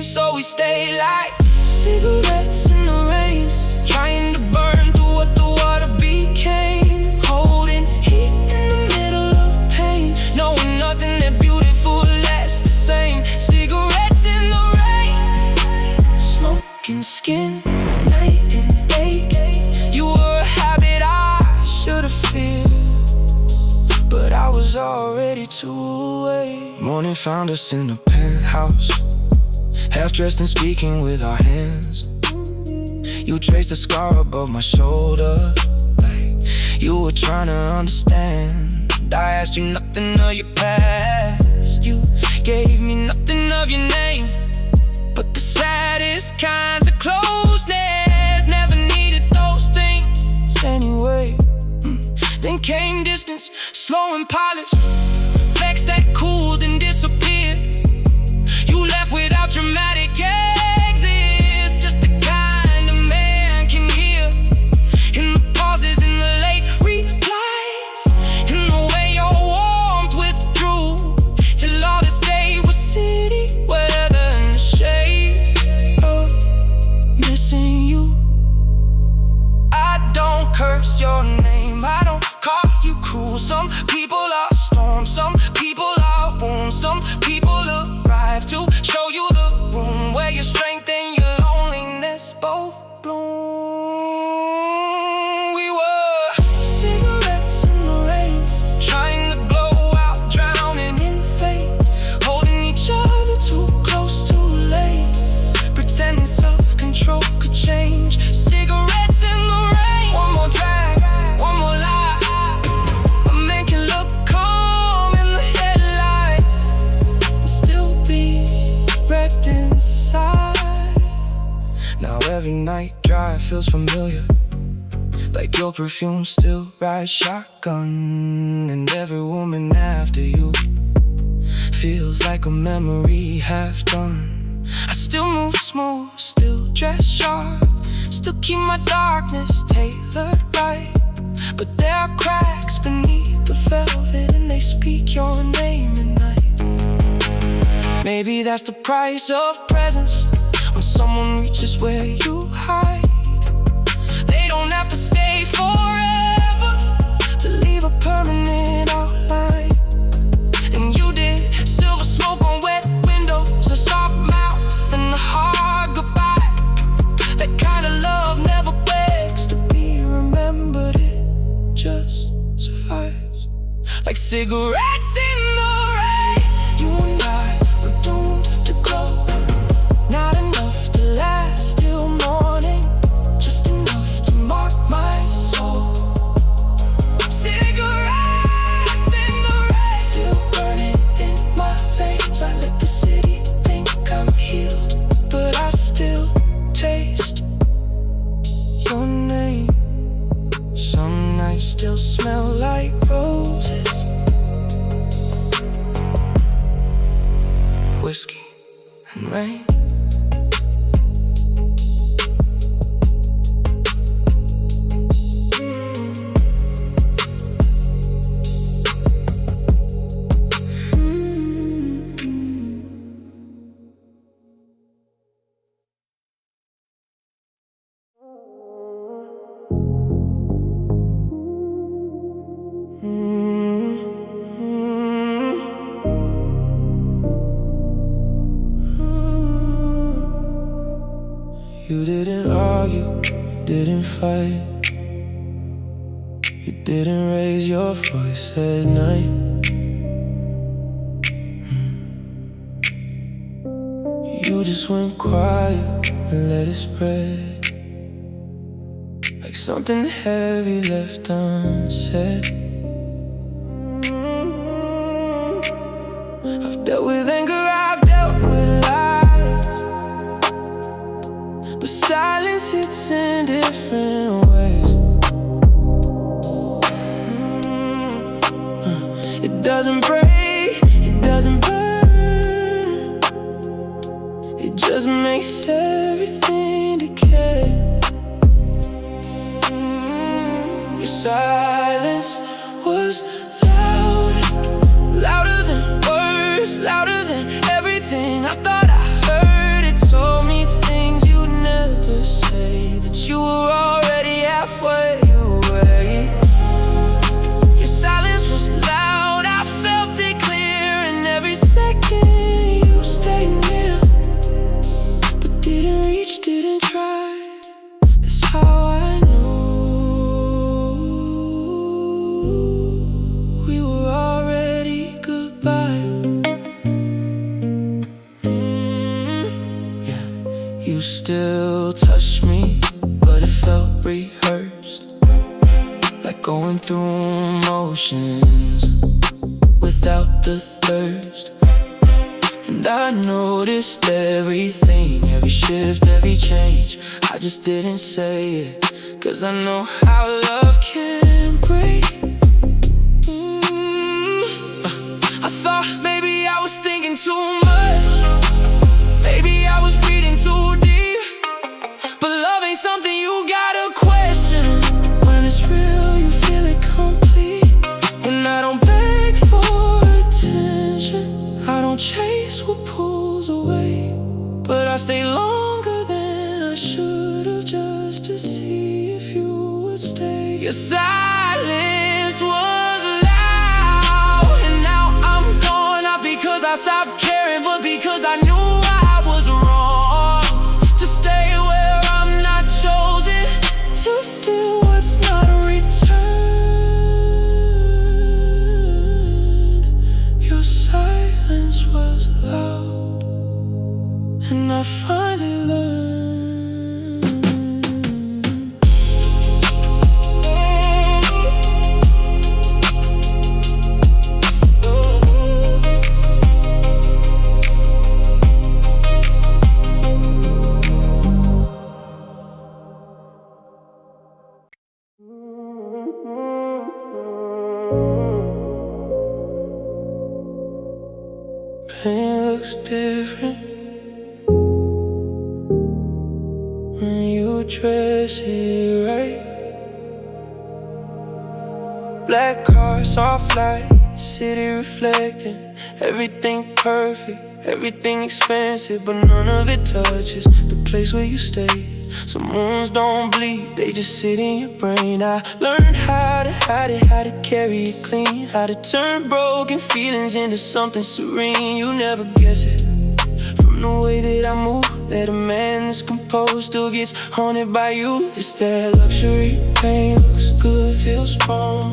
So we stay like cigarettes in the rain, trying to burn through what the water became. Holding heat in the middle of pain, knowing nothing that beautiful lasts the same. Cigarettes in the rain, smoking skin, night and day. You were a habit I should've feared, but I was already too away. Morning found us in the penthouse, half dressed and speaking with our hands. You traced a scar above my shoulder, like you were trying to understand. I asked you nothing of your past, you gave me nothing of your name. But the saddest kinds of closeness never needed those things anyway. Then came distance, slow and polished, flex that cooled and disappeared. You left without dramatic exits, just the kind a man can hear. In the pauses, in the late replies, in the way your warmth withdrew, till all this day was city weather and the shade of missing you. every night drive feels familiar, like your perfume still rides shotgun. And every woman after you feels like a memory half done. I still move smooth, still dress sharp, still keep my darkness tailored right. But there are cracks beneath the velvet, and they speak your name at night. Maybe that's the price of presence, when someone reaches where you hide. They don't have to stay forever to leave a permanent outline. And you did. Silver smoke on wet windows, a soft mouth and a hard goodbye. That kind of love never begs to be remembered, it just survives. Like cigarettes in the rain, you and I were doomed to glow. Not enough to last till morning, just enough to mark my soul. Cigarettes in the rain, still burning in my veins. I let the city think I'm healed, but I still taste your name. Some nights still smell like roses, whiskey and rain. You didn't argue, you didn't fight, you didn't raise your voice at night. You just went quiet and let it spread, like something heavy left unsaid. I've dealt with anger, I've dealt with lies, but silence hits in different ways. It doesn't break, it doesn't burn, it just makes everything decay. Your silence was loud, louder than words, louder than everything I thought I heard. It told me things you'd never say, that you were already halfway away. Your silence was loud, I felt it clear, and every second you stayed near, but didn't reach, didn't try. That's how I knew we were already goodbye. Yeah, you still touch me, but it felt rehearsed, like going through motions without the thirst. And I noticed everything, every shift, every change. I just didn't say it, 'cause I know how love can break. I thought maybe I was thinking too much, maybe I was reading too deep, but love ain't something you gotta question. When it's real, you feel it complete. And I don't beg for attention, I don't chase what pulls away, but I stay longer than I should've, just to see if you would stay. Your silence was loud, and now I'm gone, not because I stopped caring, but because I knew I was wrong to stay where I'm not chosen, to feel what's not returned. Your silence was loud, and I finally learned. pain looks different when you dress it right. Black car, soft light, city reflecting. Everything perfect, everything expensive, but none of it touches the place where you stay. Some wounds don't bleed, they just sit in your brain. I learned how to hide it, how to carry it clean, how to turn broken feelings into something serene. You never guess it from the way that I move, that a man that's composed still gets haunted by you. It's that luxury pain, looks good, feels wrong.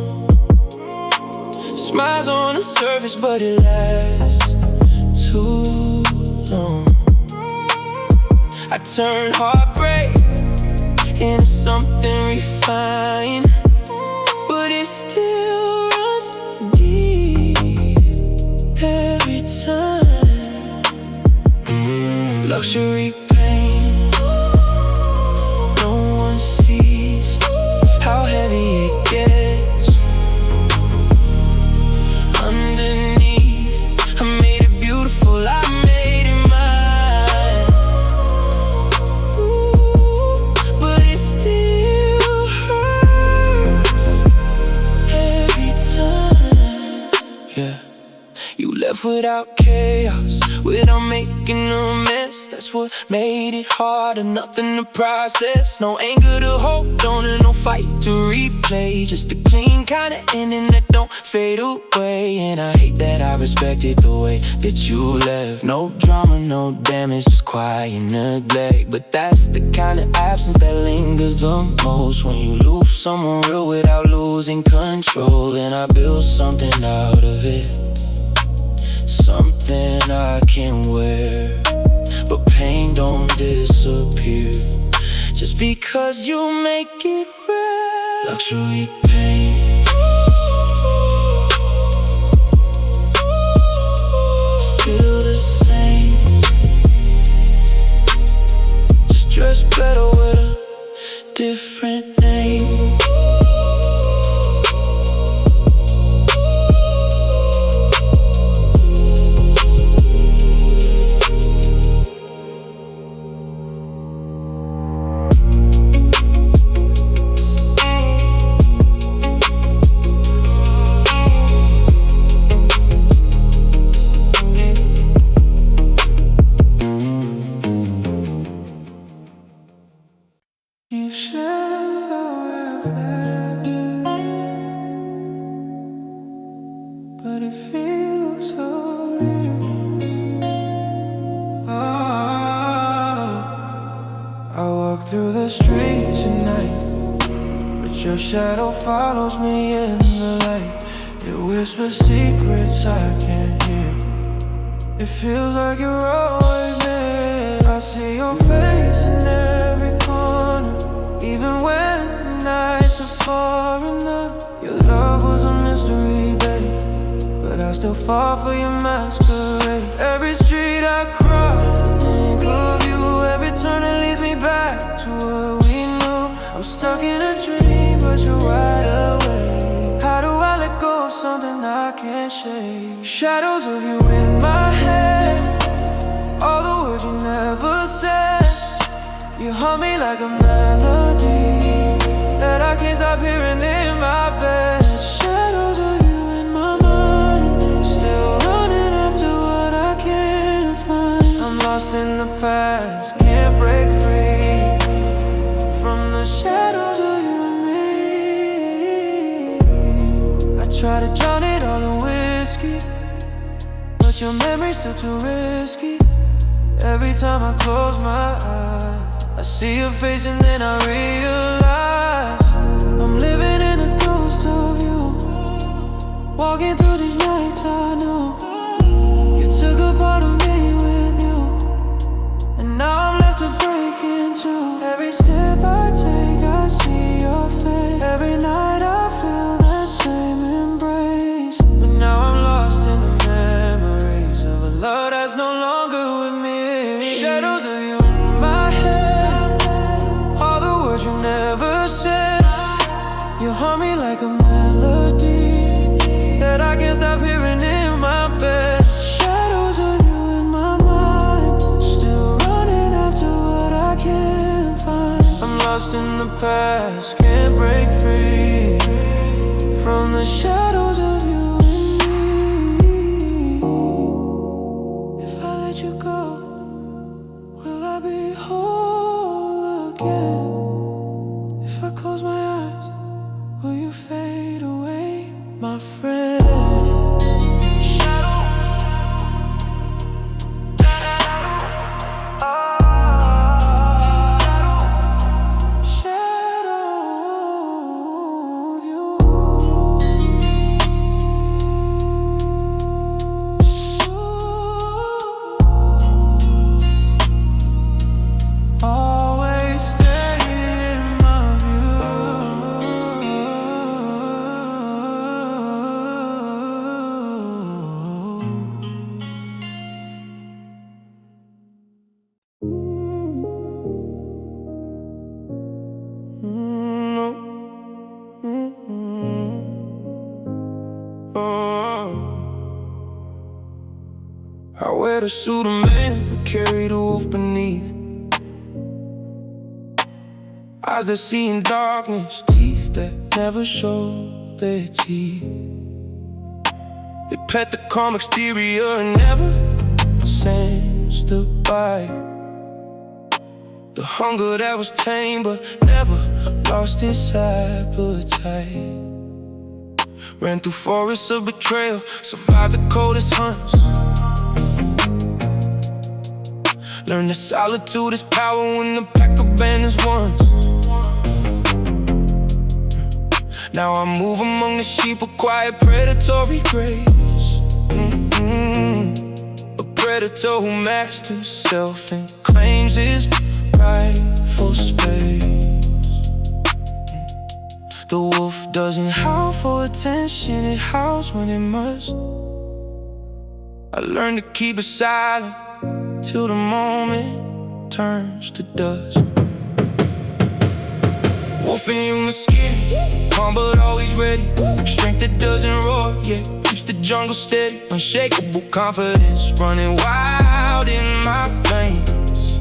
Smiles on the surface, but it lasts too long. I turn heartbreak into something refined, but it still runs deep every time. Luxury pain, no one sees how heavy it gets. Underneath, I made it beautiful, I made it mine. But it still hurts every time. Yeah, you left without chaos, without making a mess. That's what made it harder, nothing to process. No anger to hold on and no fight to replay. Just a clean kind of ending that don't fade away. And I hate that I respected the way that you left. No drama, no damage, just quiet neglect. But that's the kind of absence that lingers the most. When you lose someone real without losing control. And I built something out of it, something I can wear. But pain don't disappear just because you make it rare. Luxury pain, still the same, just dressed better with a different name. You should have left, but it feels so real. Oh, I walk through the streets at night, but your shadow follows me in the light. It whispers secrets I can't hear. It feels like you're always near. I see your face in every corner, even when the nights are foreigner. Your love was a mystery, babe, but I still fall for your masquerade. Every street I cross, I think of you. Every turn it leads me back to what we knew. I'm stuck in a dream, but you're wide awake. How do I let go of something I can't shake? Shadows of you in my head, all the words you never said. You haunt me like a melody that I can't stop hearing in my bed. Shadows of you in my mind, still running after what I can't find. I'm lost in the past, can't break free from the shadows of you and me. I try to drown it all in whiskey, but your memory's still too risky. Every time I close my eyes, I see your face and then I realize I'm living in a ghost of you. Walking through these nights I know you took a part of me with you, and now I'm left to break into. Every step I take I see your face. Every night I feel that same embrace, but now I'm lost in the memories of a love that's no longer with me. Shadows of you in my head, all the words you never said. You haunt me like a melody that I I wear the suit of man, but carry the wolf beneath. Eyes that see in darkness, teeth that never show their teeth. They pet the calm exterior and never sense the bite. The hunger that was tame but never lost its appetite. Ran through forests of betrayal, survived the coldest hunts. Learned that solitude is power when the pack abandons ones. Now I move among the sheep, a quiet predatory grace. A predator who masters self and claims his rightful space. The wolf doesn't howl for attention, it howls when it must. I learned to keep it silent till the moment turns to dust. Wolf in human skin, calm but always ready. Strength that doesn't roar, yet keeps the jungle steady. Unshakable confidence running wild in my veins.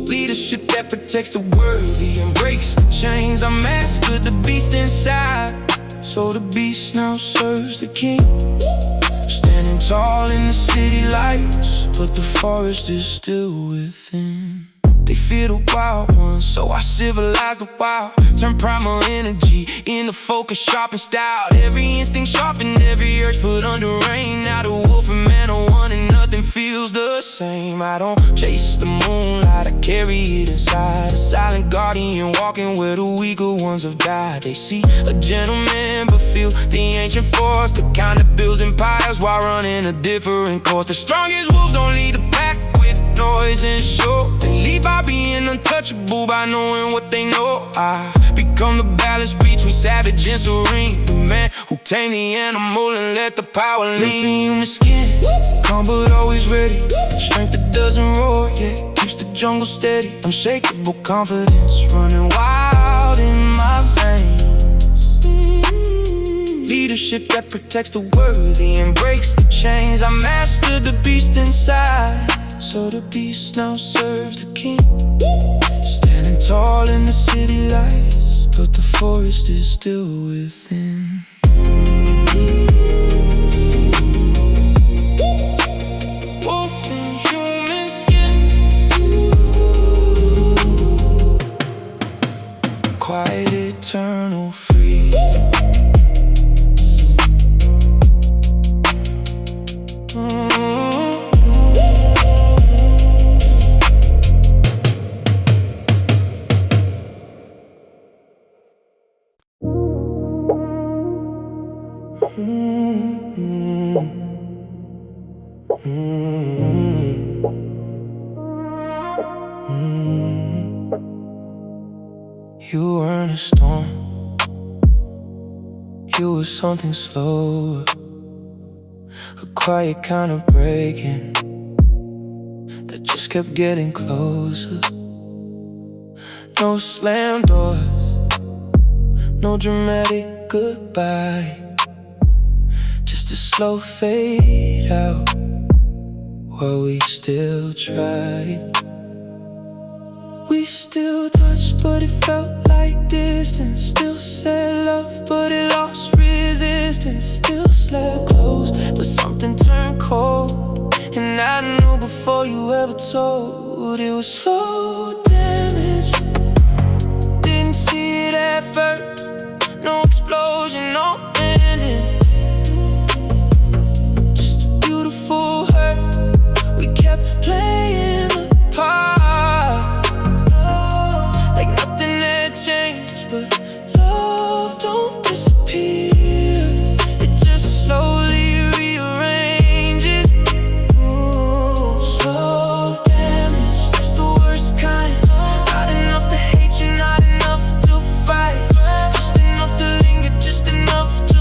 Leadership that protects the worthy and breaks the chains. I mastered the beast inside, so the beast now serves the king. Standing tall in the city lights, but the forest is still within. They fear the wild ones, so I civilize the wild. Turn primal energy into focus, sharpened style. Every instinct sharpened, every urge put under rain. Now the wolf and man are one and nothing feels the same. I don't chase the moonlight, I carry it inside. A silent guardian walking where the weaker ones have died. They see a gentleman but feel the ancient force, the kind that builds empires while running a different course. The strongest wolves don't lead the pack with noise and show. They lead by being untouchable, by knowing what they know. I've become the balance between savage and serene. The man who tamed the animal and let the power lean. Living in human skin, calm but always ready. Strength that doesn't roar, yeah, keeps the jungle steady. Unshakable confidence running wild in my veins. Leadership that protects the worthy and breaks the chains. I mastered the beast inside, so the beast now serves the king. Standing tall in the city lights, but the forest is still within. Wolf in human skin, quiet, eternal, free. You weren't a storm, you were something slower, a quiet kind of breaking that just kept getting closer. No slam doors, no dramatic goodbye, just a slow fade out while we still tried. We still touched, but it felt like distance. Still said love, but it lost resistance. Still slept close, but something turned cold. And I knew before you ever told. It was slow damage, didn't see it at first. No explosion, no ending, just a beautiful hurt. We kept playing the part like nothing had changed. But love don't disappear, it just slowly rearranges. Slow damage, that's the worst kind. Not enough to hate you, not enough to fight, just enough to linger, just enough to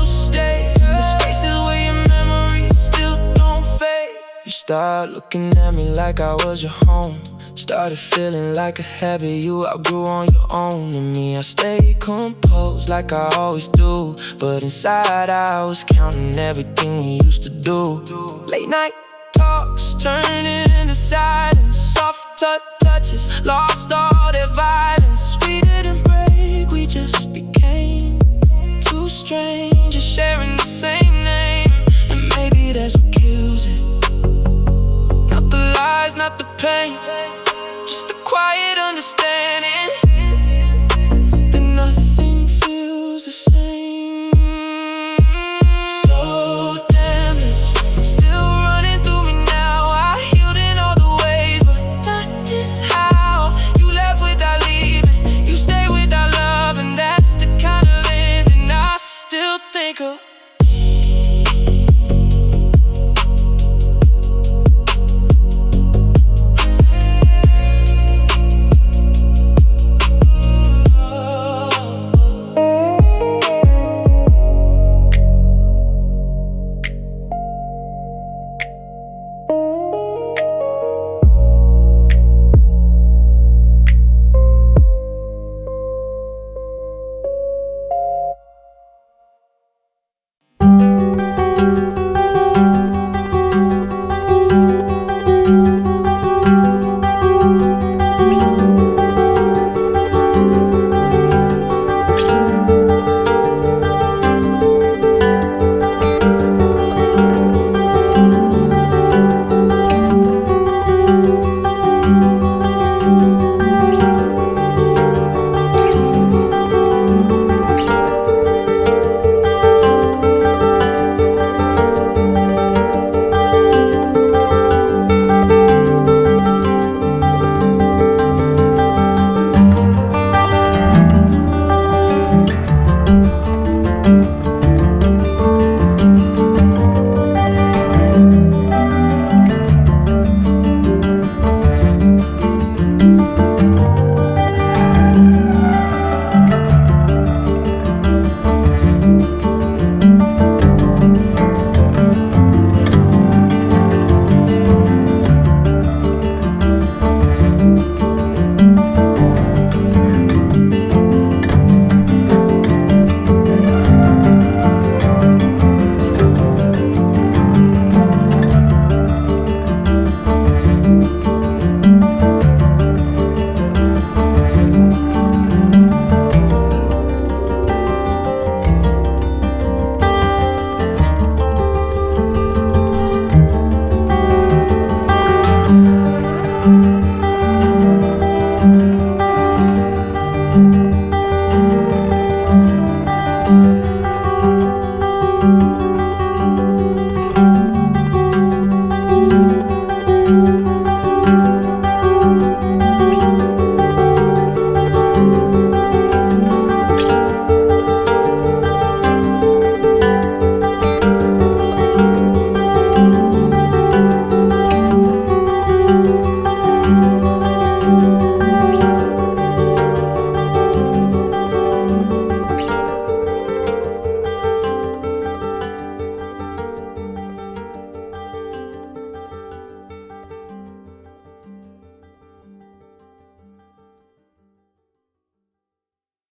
Start looking at me like I was your home. Started feeling like a habit you outgrew on your own. And me, I stayed composed like I always do, but inside I was counting everything we used to do. Late night talks turning into silence. Soft touches lost all their violence. We didn't break, we just became two strangers sharing the same name. And maybe that's what kills it. Not the lies, not the pain,